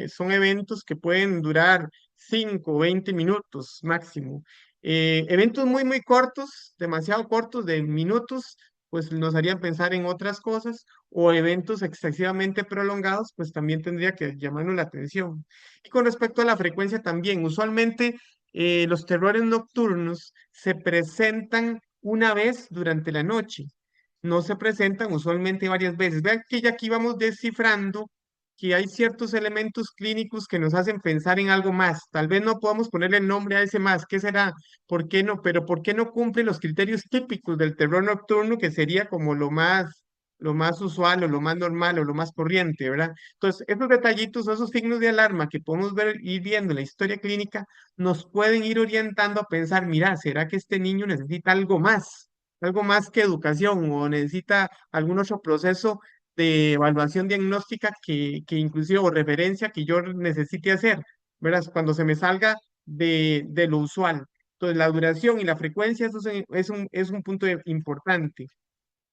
son eventos que pueden durar 5 o 20 minutos máximo. Eventos muy cortos, demasiado cortos, de minutos, pues nos harían pensar en otras cosas, o eventos excesivamente prolongados, pues también tendría que llamarnos la atención. Y con respecto a la frecuencia también, usualmente los terrores nocturnos se presentan una vez durante la noche, no se presentan usualmente varias veces. Vean que ya aquí vamos descifrando que hay ciertos elementos clínicos que nos hacen pensar en algo más. Tal vez no podamos ponerle el nombre a ese más. ¿Qué será? ¿Por qué no? Pero ¿por qué no cumple los criterios típicos del terror nocturno, que sería como lo más usual o lo más normal o lo más corriente, ¿verdad? Entonces, esos detallitos, esos signos de alarma que podemos ir viendo en la historia clínica, nos pueden ir orientando a pensar, mira, ¿será que este niño necesita algo más que educación o necesita algún otro proceso de evaluación diagnóstica que inclusive o referencia que yo necesite hacer, ¿verdad? Cuando se me salga de lo usual. Entonces, la duración y la frecuencia, eso es un punto importante.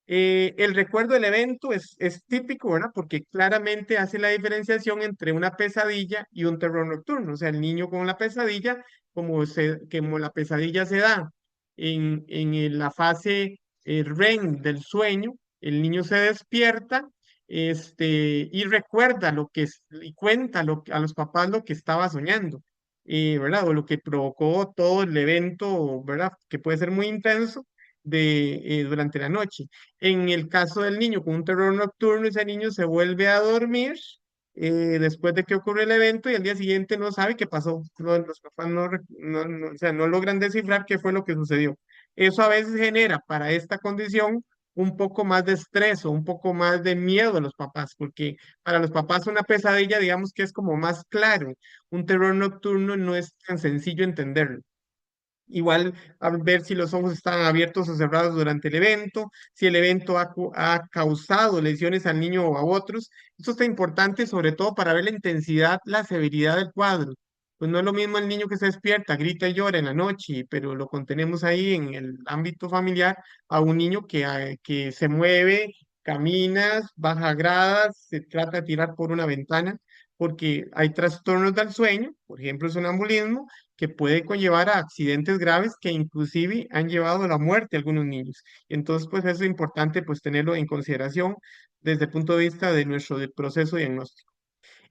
El recuerdo del evento es típico, ¿verdad? Porque claramente hace la diferenciación entre una pesadilla y un terror nocturno. O sea, el niño con la pesadilla, como la pesadilla se da la fase REM del sueño, el niño se despierta y recuerda y cuenta a los papás lo que estaba soñando. ¿verdad? O lo que provocó todo el evento, ¿verdad? Que puede ser muy intenso durante la noche. En el caso del niño con un terror nocturno, ese niño se vuelve a dormir después de que ocurre el evento y al día siguiente no sabe qué pasó. Los papás o sea, no logran descifrar qué fue lo que sucedió. Eso a veces genera para esta condición un poco más de estrés o un poco más de miedo a los papás, porque para los papás una pesadilla, digamos que es como más claro. Un terror nocturno no es tan sencillo entenderlo. Igual a ver si los ojos están abiertos o cerrados durante el evento, si el evento ha causado lesiones al niño o a otros. Esto está importante sobre todo para ver la intensidad, la severidad del cuadro. Pues no es lo mismo el niño que se despierta, grita y llora en la noche, pero lo contenemos ahí en el ámbito familiar, a un niño que se mueve, camina, baja gradas, se trata de tirar por una ventana, porque hay trastornos del sueño, por ejemplo, el sonambulismo que puede conllevar a accidentes graves que inclusive han llevado a la muerte a algunos niños. Entonces, pues eso es importante pues tenerlo en consideración desde el punto de vista de nuestro proceso diagnóstico.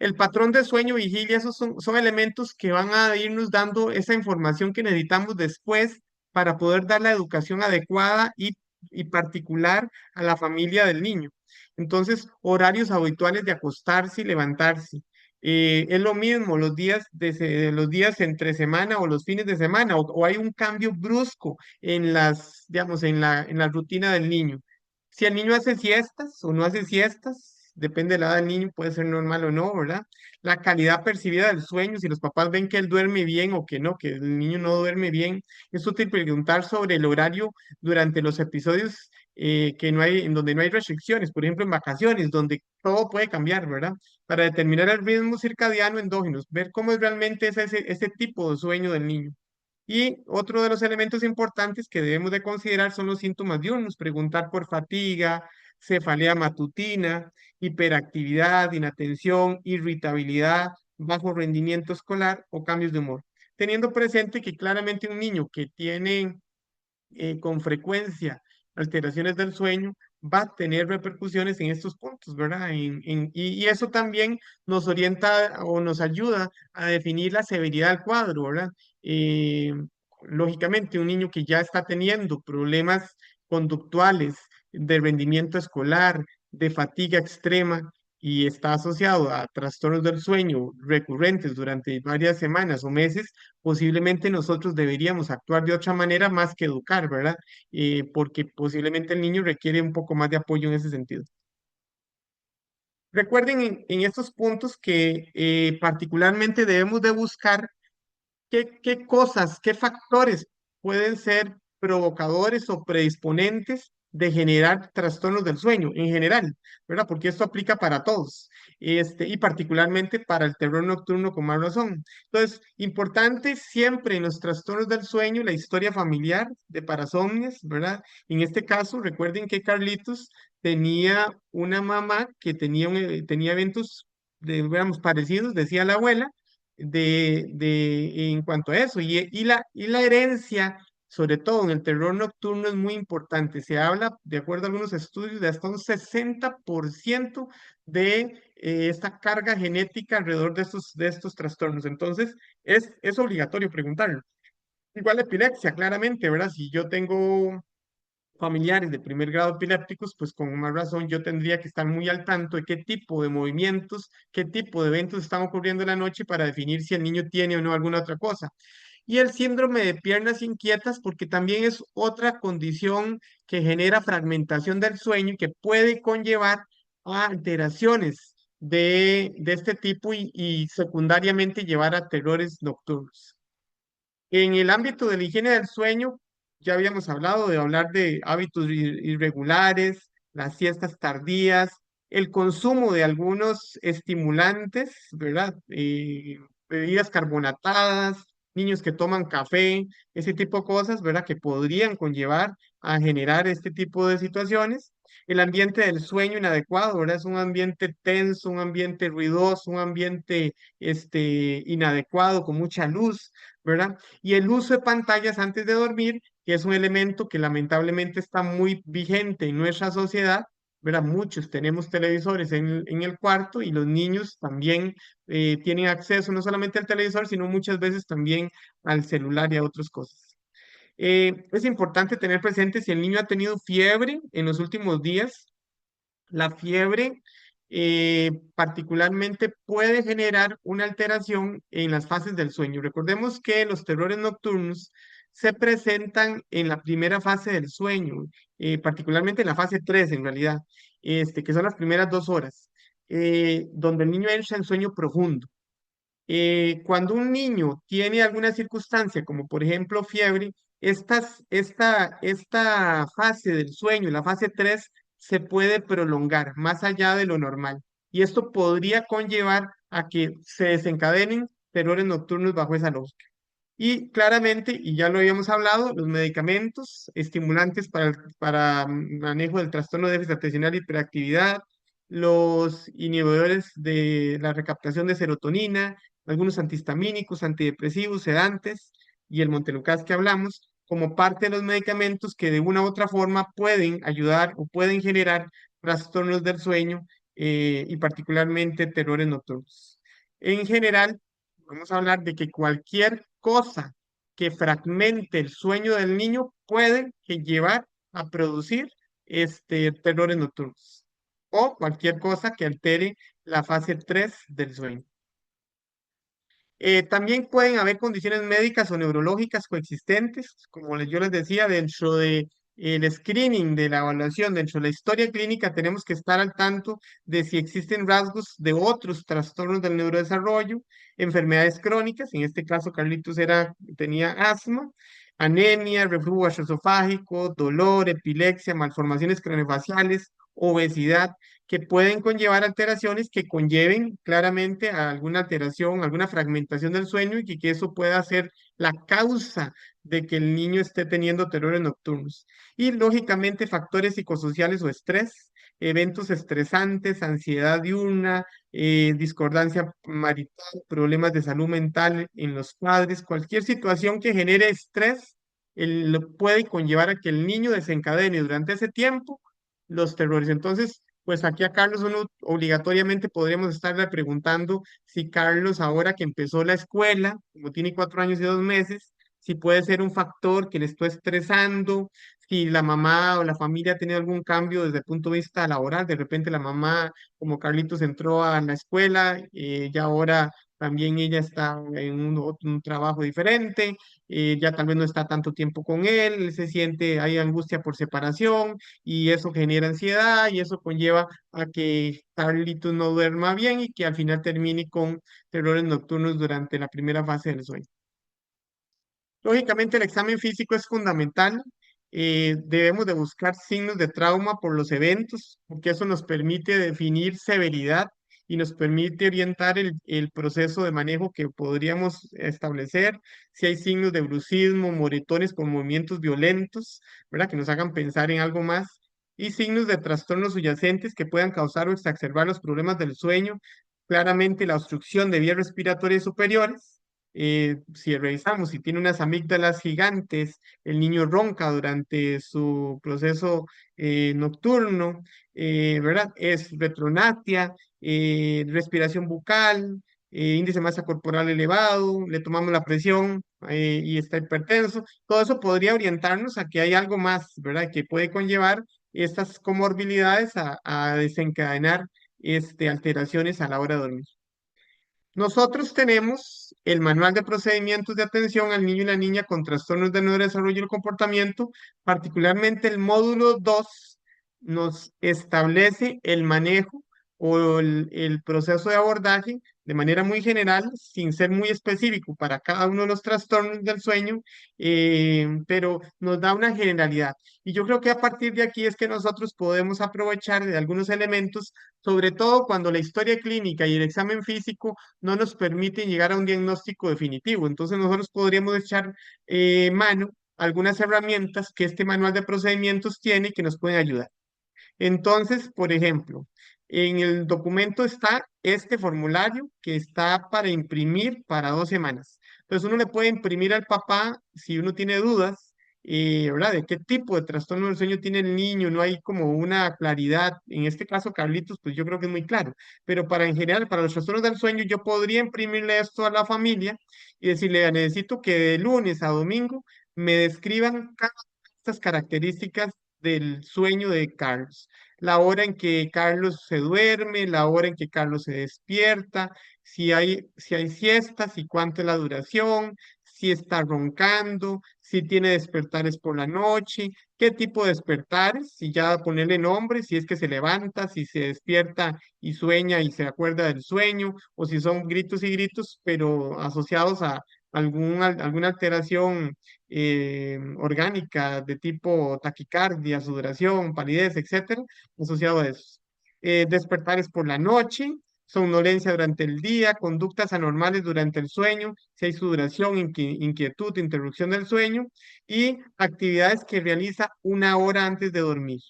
El patrón de sueño, vigilia, esos son elementos que van a irnos dando esa información que necesitamos después para poder dar la educación adecuada y particular a la familia del niño. Entonces, horarios habituales de acostarse y levantarse. Es lo mismo los días entre semana o los fines de semana, o hay un cambio brusco en digamos, en la rutina del niño. Si el niño hace siestas o no hace siestas, depende de la edad del niño, puede ser normal o no, ¿verdad? La calidad percibida del sueño, si los papás ven que él duerme bien o que no, que el niño no duerme bien, es útil preguntar sobre el horario durante los episodios que no hay, en donde no hay restricciones, por ejemplo, en vacaciones, donde todo puede cambiar, ¿verdad? Para determinar el ritmo circadiano endógeno, ver cómo es realmente ese tipo de sueño del niño. Y otro de los elementos importantes que debemos de considerar son los síntomas diurnos, preguntar por fatiga, cefalea matutina, hiperactividad, inatención, irritabilidad, bajo rendimiento escolar o cambios de humor. Teniendo presente que claramente un niño que tiene con frecuencia alteraciones del sueño, va a tener repercusiones en estos puntos, ¿verdad? Y eso también nos orienta o nos ayuda a definir la severidad del cuadro, ¿verdad? Eh, Lógicamente, un niño que ya está teniendo problemas conductuales, de rendimiento escolar, de fatiga extrema, y está asociado a trastornos del sueño recurrentes durante varias semanas o meses, posiblemente nosotros deberíamos actuar de otra manera más que educar, ¿verdad? Porque posiblemente el niño requiere un poco más de apoyo en ese sentido. Recuerden en estos puntos que particularmente debemos de buscar qué cosas, qué factores pueden ser provocadores o predisponentes de generar trastornos del sueño en general, ¿verdad? Porque esto aplica para todos, y particularmente para el terror nocturno con más razón. Entonces, importante siempre en los trastornos del sueño, la historia familiar de parasomnias, ¿verdad? En este caso, recuerden que Carlitos tenía una mamá que tenía eventos, digamos, parecidos, decía la abuela, en cuanto a eso. Y la herencia, sobre todo en el terror nocturno, es muy importante. Se habla, de acuerdo a algunos estudios, de hasta un 60% de esta carga genética alrededor de estos trastornos. Entonces, es obligatorio preguntarlo. Igual la epilepsia, claramente, ¿verdad? Si yo tengo familiares de primer grado epilépticos, pues con más razón yo tendría que estar muy al tanto de qué tipo de movimientos, qué tipo de eventos están ocurriendo en la noche para definir si el niño tiene o no alguna otra cosa. Y el síndrome de piernas inquietas, porque también es otra condición que genera fragmentación del sueño y que puede conllevar a alteraciones de este tipo y secundariamente llevar a terrores nocturnos. En el ámbito de la higiene del sueño, ya habíamos hablado de hablar de hábitos irregulares, las siestas tardías, el consumo de algunos estimulantes, ¿verdad? Bebidas carbonatadas, niños que toman café, ese tipo de cosas, ¿verdad? Que podrían conllevar a generar este tipo de situaciones. El ambiente del sueño inadecuado, ¿verdad? Es un ambiente tenso, un ambiente ruidoso, un ambiente inadecuado, con mucha luz, ¿verdad? Y el uso de pantallas antes de dormir, que es un elemento que lamentablemente está muy vigente en nuestra sociedad, ¿verdad? Muchos tenemos televisores en el cuarto y los niños también tienen acceso no solamente al televisor, sino muchas veces también al celular y a otras cosas. Es importante tener presente si el niño ha tenido fiebre en los últimos días. La fiebre particularmente puede generar una alteración en las fases del sueño. Recordemos que los terrores nocturnos se presentan en la primera fase del sueño, particularmente en la fase 3 en realidad, que son las primeras 2 horas, donde el niño entra en sueño profundo. Cuando un niño tiene alguna circunstancia, como por ejemplo fiebre, esta fase del sueño, la fase 3 se puede prolongar más allá de lo normal. Y esto podría conllevar a que se desencadenen terrores nocturnos bajo esa lógica. Y claramente, y ya lo habíamos hablado, los medicamentos estimulantes para manejo del trastorno de déficit atencional y hiperactividad, los inhibidores de la recaptación de serotonina, algunos antihistamínicos, antidepresivos, sedantes y el montelukast que hablamos, como parte de los medicamentos que de una u otra forma pueden ayudar o pueden generar trastornos del sueño y particularmente terrores nocturnos. En general, vamos a hablar de que cualquier cosa que fragmente el sueño del niño puede llevar a producir terrores nocturnos o cualquier cosa que altere la fase 3 del sueño. También pueden haber condiciones médicas o neurológicas coexistentes, como yo les decía, dentro de el screening de la evaluación, dentro de la historia clínica, tenemos que estar al tanto de si existen rasgos de otros trastornos del neurodesarrollo, enfermedades crónicas, en este caso Carlitos tenía asma, anemia, reflujo gastroesofágico, dolor, epilepsia, malformaciones craneofaciales, obesidad, que pueden conllevar alteraciones que conlleven claramente a alguna alteración, alguna fragmentación del sueño y que eso pueda ser la causa de que el niño esté teniendo terrores nocturnos. Y lógicamente factores psicosociales o estrés, eventos estresantes, ansiedad diurna, discordancia marital, problemas de salud mental en los padres, cualquier situación que genere estrés puede conllevar a que el niño desencadene durante ese tiempo los terrores. Entonces, pues aquí a Carlos uno obligatoriamente podríamos estarle preguntando si Carlos, ahora que empezó la escuela, como tiene 4 años y 2 meses, si puede ser un factor que le esté estresando, si la mamá o la familia ha tenido algún cambio desde el punto de vista laboral. De repente la mamá, como Carlitos, entró a la escuela y ahora también ella está en un trabajo diferente, ya tal vez no está tanto tiempo con él se siente, hay angustia por separación y eso genera ansiedad y eso conlleva a que Carlitos no duerma bien y que al final termine con terrores nocturnos durante la primera fase del sueño. Lógicamente, el examen físico es fundamental. Debemos de buscar signos de trauma por los eventos, porque eso nos permite definir severidad y nos permite orientar el proceso de manejo que podríamos establecer. Si hay signos de bruxismo, moretones con movimientos violentos, ¿verdad? Que nos hagan pensar en algo más. Y signos de trastornos subyacentes que puedan causar o exacerbar los problemas del sueño. Claramente, la obstrucción de vías respiratorias superiores, si revisamos, si tiene unas amígdalas gigantes, el niño ronca durante su proceso nocturno, ¿verdad? Es retronatia, respiración bucal, índice de masa corporal elevado, le tomamos la presión y está hipertenso. Todo eso podría orientarnos a que hay algo más, ¿verdad? Que puede conllevar estas comorbilidades a desencadenar alteraciones a la hora de dormir. Nosotros tenemos el manual de procedimientos de atención al niño y la niña con trastornos del neurodesarrollo y el comportamiento, particularmente el módulo 2 nos establece el manejo o el proceso de abordaje de manera muy general, sin ser muy específico para cada uno de los trastornos del sueño, pero nos da una generalidad. Y yo creo que a partir de aquí es que nosotros podemos aprovechar de algunos elementos, sobre todo cuando la historia clínica y el examen físico no nos permiten llegar a un diagnóstico definitivo. Entonces nosotros podríamos echar mano a algunas herramientas que este manual de procedimientos tiene y que nos pueden ayudar. Entonces, por ejemplo, en el documento está este formulario que está para imprimir para 2 semanas. Entonces uno le puede imprimir al papá si uno tiene dudas ¿verdad? De qué tipo de trastorno del sueño tiene el niño, no hay como una claridad. En este caso, Carlitos, pues yo creo que es muy claro, pero para en general, para los trastornos del sueño, yo podría imprimirle esto a la familia y decirle, necesito que de lunes a domingo me describan cada una de estas características del sueño de Carlos. La hora en que Carlos se duerme, la hora en que Carlos se despierta, si hay siestas y cuánto es la duración, si está roncando, si tiene despertares por la noche, qué tipo de despertares, si ya ponerle nombre, si es que se levanta, si se despierta y sueña y se acuerda del sueño, o si son gritos y gritos, pero asociados a alguna alteración orgánica de tipo taquicardia, sudoración, palidez, etcétera, asociado a eso. Despertares por la noche, somnolencia durante el día, conductas anormales durante el sueño, si hay sudoración, inquietud, interrupción del sueño y actividades que realiza una hora antes de dormir.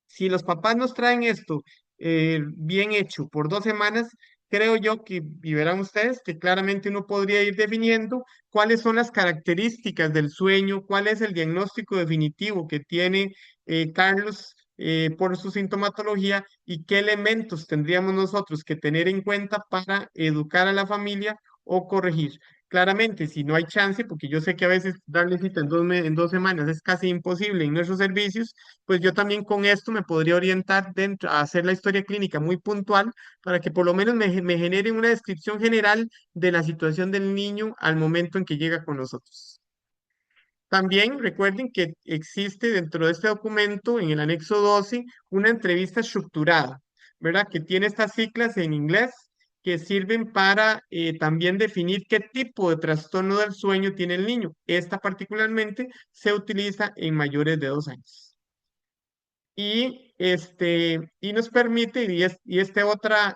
Si los papás nos traen esto bien hecho por 2 semanas, creo yo que, y verán ustedes, que claramente uno podría ir definiendo cuáles son las características del sueño, cuál es el diagnóstico definitivo que tiene Carlos por su sintomatología y qué elementos tendríamos nosotros que tener en cuenta para educar a la familia o corregir. Claramente, si no hay chance, porque yo sé que a veces darle cita en 2 semanas es casi imposible en nuestros servicios, pues yo también con esto me podría orientar dentro a hacer la historia clínica muy puntual para que por lo menos me genere una descripción general de la situación del niño al momento en que llega con nosotros. También recuerden que existe dentro de este documento, en el anexo 12, una entrevista estructurada, ¿verdad? Que tiene estas siglas en inglés que sirven para también definir qué tipo de trastorno del sueño tiene el niño. Esta particularmente se utiliza en mayores de 2 años y nos permite, esta otra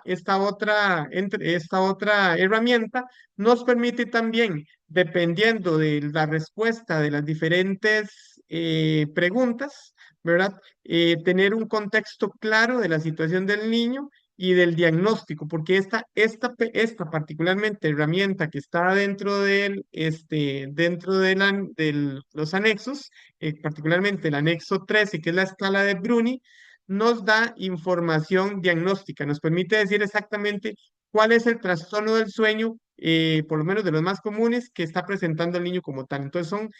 herramienta nos permite también, dependiendo de la respuesta de las diferentes preguntas, ¿verdad? Tener un contexto claro de la situación del niño y del diagnóstico, porque esta particularmente herramienta que está dentro de los anexos, particularmente el anexo 13, que es la escala de Bruni, nos da información diagnóstica, nos permite decir exactamente cuál es el trastorno del sueño, por lo menos de los más comunes, que está presentando el niño como tal. Entonces son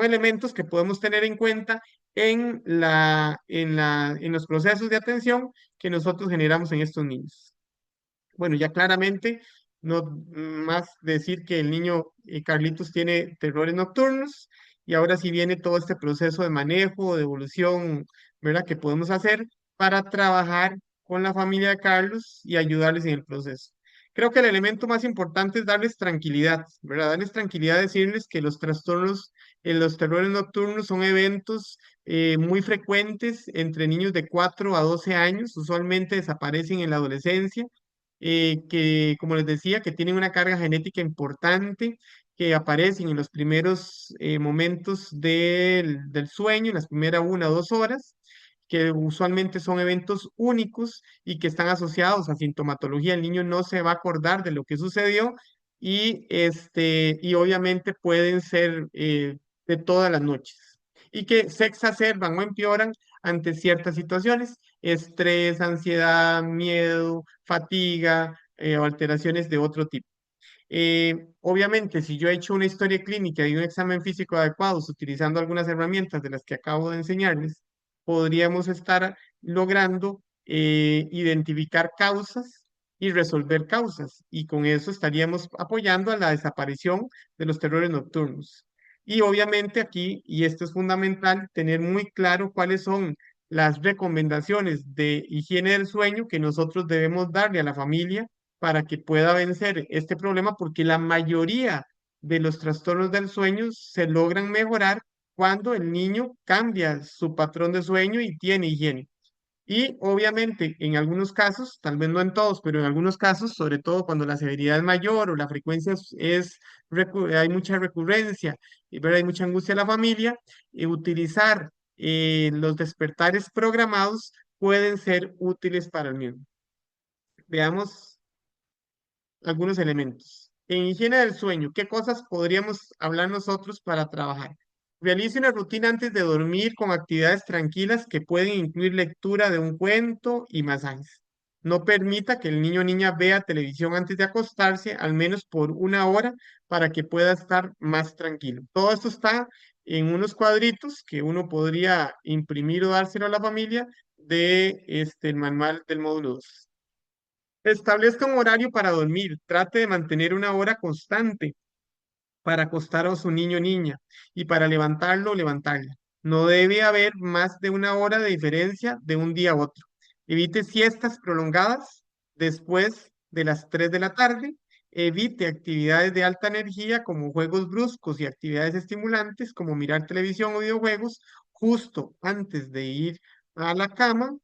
elementos que podemos tener en cuenta en los procesos de atención que nosotros generamos en estos niños. Bueno, ya claramente, no más decir que el niño Carlitos tiene terrores nocturnos y ahora sí viene todo este proceso de manejo, de evolución, ¿verdad? Que podemos hacer para trabajar con la familia de Carlos y ayudarles en el proceso. Creo que el elemento más importante es darles tranquilidad, ¿verdad? Darles tranquilidad, decirles que los trastornos, los terrores nocturnos son eventos muy frecuentes entre niños de 4 a 12 años, usualmente desaparecen en la adolescencia que, como les decía, que tienen una carga genética importante, que aparecen en los primeros momentos del sueño, en las primeras 1 o 2 horas, que usualmente son eventos únicos y que están asociados a sintomatología. El niño no se va a acordar de lo que sucedió y obviamente pueden ser de todas las noches y que se exacerban o empeoran ante ciertas situaciones, estrés, ansiedad, miedo, fatiga o alteraciones de otro tipo. Obviamente, si yo he hecho una historia clínica y un examen físico adecuados utilizando algunas herramientas de las que acabo de enseñarles, podríamos estar logrando identificar causas y resolver causas. Y con eso estaríamos apoyando a la desaparición de los terrores nocturnos. Y obviamente aquí, y esto es fundamental, tener muy claro cuáles son las recomendaciones de higiene del sueño que nosotros debemos darle a la familia para que pueda vencer este problema, porque la mayoría de los trastornos del sueño se logran mejorar cuando el niño cambia su patrón de sueño y tiene higiene. Y obviamente en algunos casos, tal vez no en todos, pero en algunos casos, sobre todo cuando la severidad es mayor o la frecuencia hay mucha recurrencia, pero hay mucha angustia en la familia, utilizar los despertares programados pueden ser útiles para el mismo. Veamos algunos elementos. En higiene del sueño, ¿qué cosas podríamos hablar nosotros para trabajar? Realice una rutina antes de dormir con actividades tranquilas que pueden incluir lectura de un cuento y masajes. No permita que el niño o niña vea televisión antes de acostarse, al menos por una hora, para que pueda estar más tranquilo. Todo esto está en unos cuadritos que uno podría imprimir o dárselo a la familia de el manual del módulo 2. Establezca un horario para dormir. Trate de mantener una hora constante para acostar a su niño o niña y para levantarlo o levantarla. No debe haber más de una hora de diferencia de un día a otro. Evite siestas prolongadas después de las 3 de la tarde. Evite actividades de alta energía como juegos bruscos y actividades estimulantes como mirar televisión o videojuegos justo antes de ir a la cama.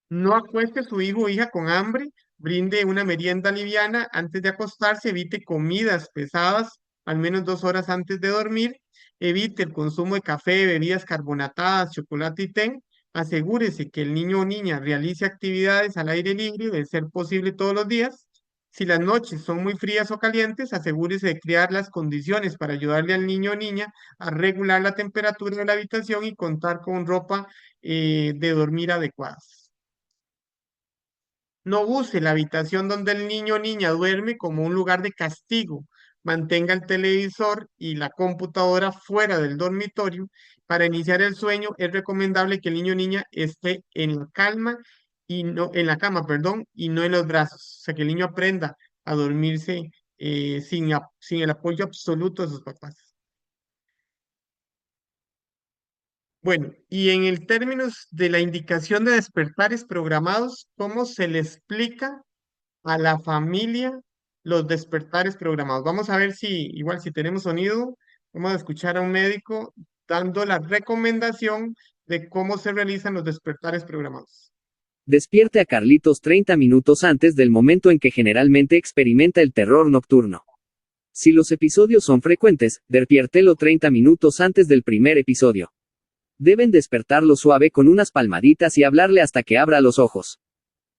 No acueste a su hijo o hija con hambre, brinde una merienda liviana antes de acostarse, evite comidas pesadas al menos 2 horas antes de dormir, evite el consumo de café, bebidas carbonatadas, chocolate y té, asegúrese que el niño o niña realice actividades al aire libre, de ser posible todos los días. Si las noches son muy frías o calientes, asegúrese de crear las condiciones para ayudarle al niño o niña a regular la temperatura de la habitación y contar con ropa de dormir adecuadas. No use la habitación donde el niño o niña duerme como un lugar de castigo. Mantenga el televisor y la computadora fuera del dormitorio. Para iniciar el sueño es recomendable que el niño o niña esté en la calma y no en la cama, perdón, y no en los brazos. O sea, que el niño aprenda a dormirse sin el apoyo absoluto de sus papás. Bueno, y en el términos de la indicación de despertares programados, ¿cómo se le explica a la familia los despertares programados? Vamos a ver si, igual si tenemos sonido, vamos a escuchar a un médico dando la recomendación de cómo se realizan los despertares programados. Despierte a Carlitos 30 minutos antes del momento en que generalmente experimenta el terror nocturno. Si los episodios son frecuentes, despiértelo 30 minutos antes del primer episodio. Deben despertarlo suave con unas palmaditas y hablarle hasta que abra los ojos.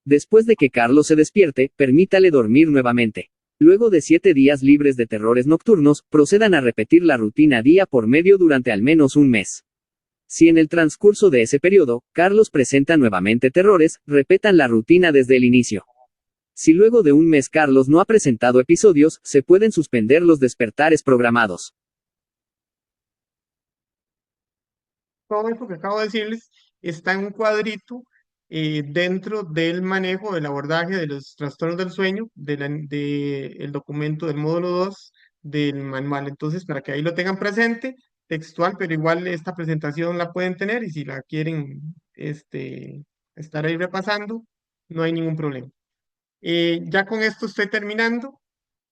Después de que Carlos se despierte, permítale dormir nuevamente. Luego de 7 días libres de terrores nocturnos, procedan a repetir la rutina día por medio durante al menos un mes. Si en el transcurso de ese periodo, Carlos presenta nuevamente terrores, repetan la rutina desde el inicio. Si luego de un mes Carlos no ha presentado episodios, se pueden suspender los despertares programados. Todo esto que acabo de decirles está en un cuadrito dentro del manejo, del abordaje de los trastornos del sueño, el documento del módulo 2 del manual. Entonces, para que ahí lo tengan presente, textual, pero igual esta presentación la pueden tener y si la quieren estar ahí repasando, no hay ningún problema. Ya con esto estoy terminando.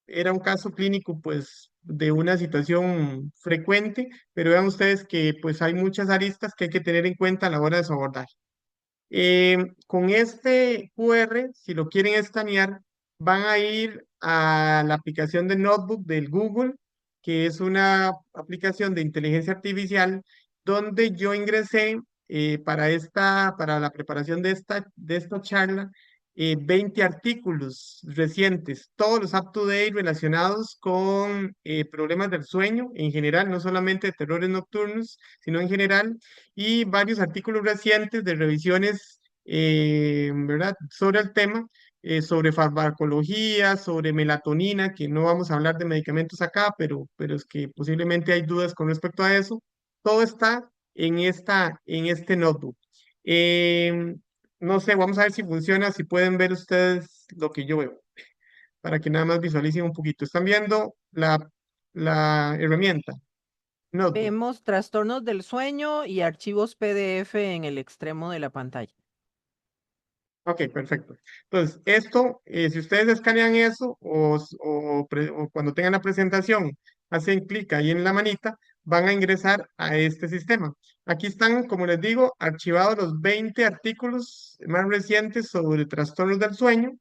Era un caso clínico, pues, de una situación frecuente, pero vean ustedes que, pues, hay muchas aristas que hay que tener en cuenta a la hora de su abordaje. Con este QR, si lo quieren escanear, van a ir a la aplicación de Notebook del Google, que es una aplicación de inteligencia artificial, donde yo ingresé para la preparación de esta charla, 20 artículos recientes, todos los up-to-date relacionados con problemas del sueño en general, no solamente de terrores nocturnos, sino en general, y varios artículos recientes de revisiones, ¿verdad?, sobre el tema, sobre farmacología, sobre melatonina, que no vamos a hablar de medicamentos acá, pero es que posiblemente hay dudas con respecto a eso. Todo está en este notebook. No sé, vamos a ver si funciona, si pueden ver ustedes lo que yo veo, para que nada más visualicen un poquito. ¿Están viendo la herramienta? Notebook. Vemos trastornos del sueño y archivos PDF en el extremo de la pantalla. Ok, perfecto. Entonces, esto, si ustedes escanean eso o cuando tengan la presentación, hacen clic ahí en la manita, van a ingresar a este sistema. Aquí están, como les digo, archivados los 20 artículos más recientes sobre trastornos del sueño.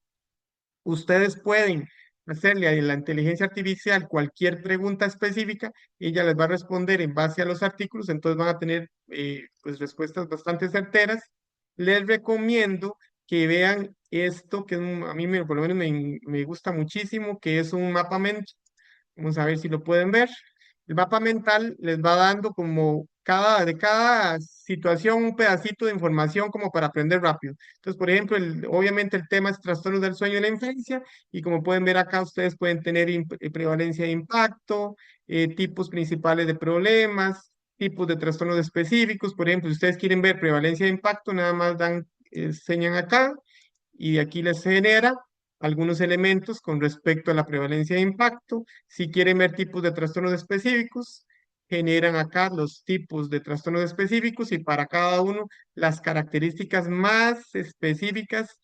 Ustedes pueden hacerle a la inteligencia artificial cualquier pregunta específica, ella les va a responder en base a los artículos, entonces van a tener pues respuestas bastante certeras. Les recomiendo que vean esto, que a mí por lo menos me gusta muchísimo, que es un mapamento. Vamos a ver si lo pueden ver. El mapa mental les va dando como de cada situación un pedacito de información como para aprender rápido. Entonces, por ejemplo, obviamente el tema es trastornos del sueño en la infancia y como pueden ver acá, ustedes pueden tener prevalencia de impacto, tipos principales de problemas, tipos de trastornos específicos. Por ejemplo, si ustedes quieren ver prevalencia de impacto, nada más enseñan acá y de aquí les genera algunos elementos con respecto a la prevalencia de impacto. Si quieren ver tipos de trastornos específicos, generan acá los tipos de trastornos específicos y para cada uno las características más específicas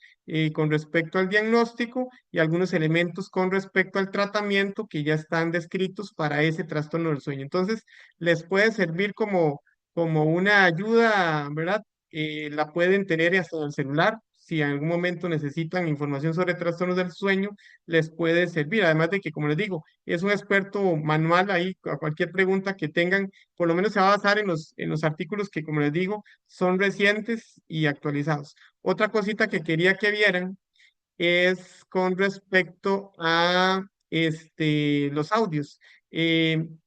con respecto al diagnóstico y algunos elementos con respecto al tratamiento que ya están descritos para ese trastorno del sueño. Entonces, les puede servir como una ayuda, ¿verdad? La pueden tener hasta en el celular. Si en algún momento necesitan información sobre trastornos del sueño, les puede servir. Además de que, como les digo, es un experto manual ahí, a cualquier pregunta que tengan, por lo menos se va a basar en los artículos que, como les digo, son recientes y actualizados. Otra cosita que quería que vieran es con respecto a los audios.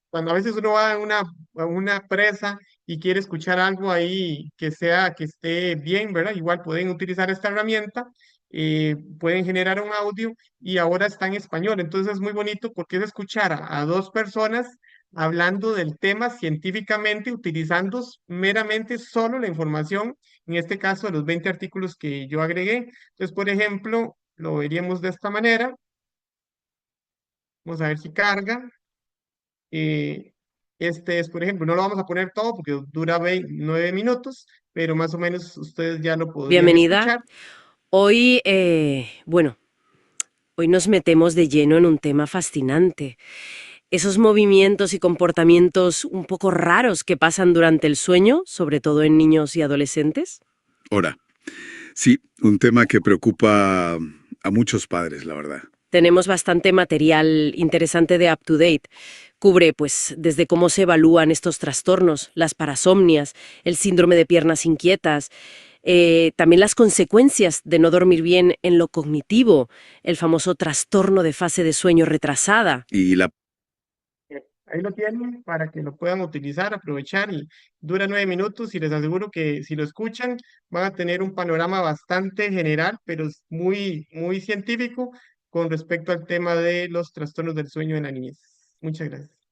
Cuando a veces uno va a una presa y quiere escuchar algo ahí que esté bien, ¿verdad? Igual pueden utilizar esta herramienta, pueden generar un audio y ahora está en español. Entonces es muy bonito porque es escuchar a dos personas hablando del tema científicamente, utilizando meramente solo la información, en este caso de los 20 artículos que yo agregué. Entonces, por ejemplo, lo veríamos de esta manera. Vamos a ver si carga. Eh, este es, por ejemplo, no lo vamos a poner todo porque dura 9 minutos, pero más o menos ustedes ya lo podrían Bienvenida. escuchar. Hoy, bueno, hoy nos metemos de lleno en un tema fascinante. Esos movimientos y comportamientos un poco raros que pasan durante el sueño, sobre todo en niños y adolescentes. Ahora, sí, un tema que preocupa a muchos padres, la verdad. Tenemos bastante material interesante de Up to Date. Cubre, pues, desde cómo se evalúan estos trastornos, las parasomnias, el síndrome de piernas inquietas, también las consecuencias de no dormir bien en lo cognitivo, el famoso trastorno de fase de sueño retrasada. Y la Ahí lo tienen para que lo puedan utilizar, aprovechar y dura 9 minutos y les aseguro que si lo escuchan van a tener un panorama bastante general, pero es muy, muy científico con respecto al tema de los trastornos del sueño en la niñez. Muchas gracias.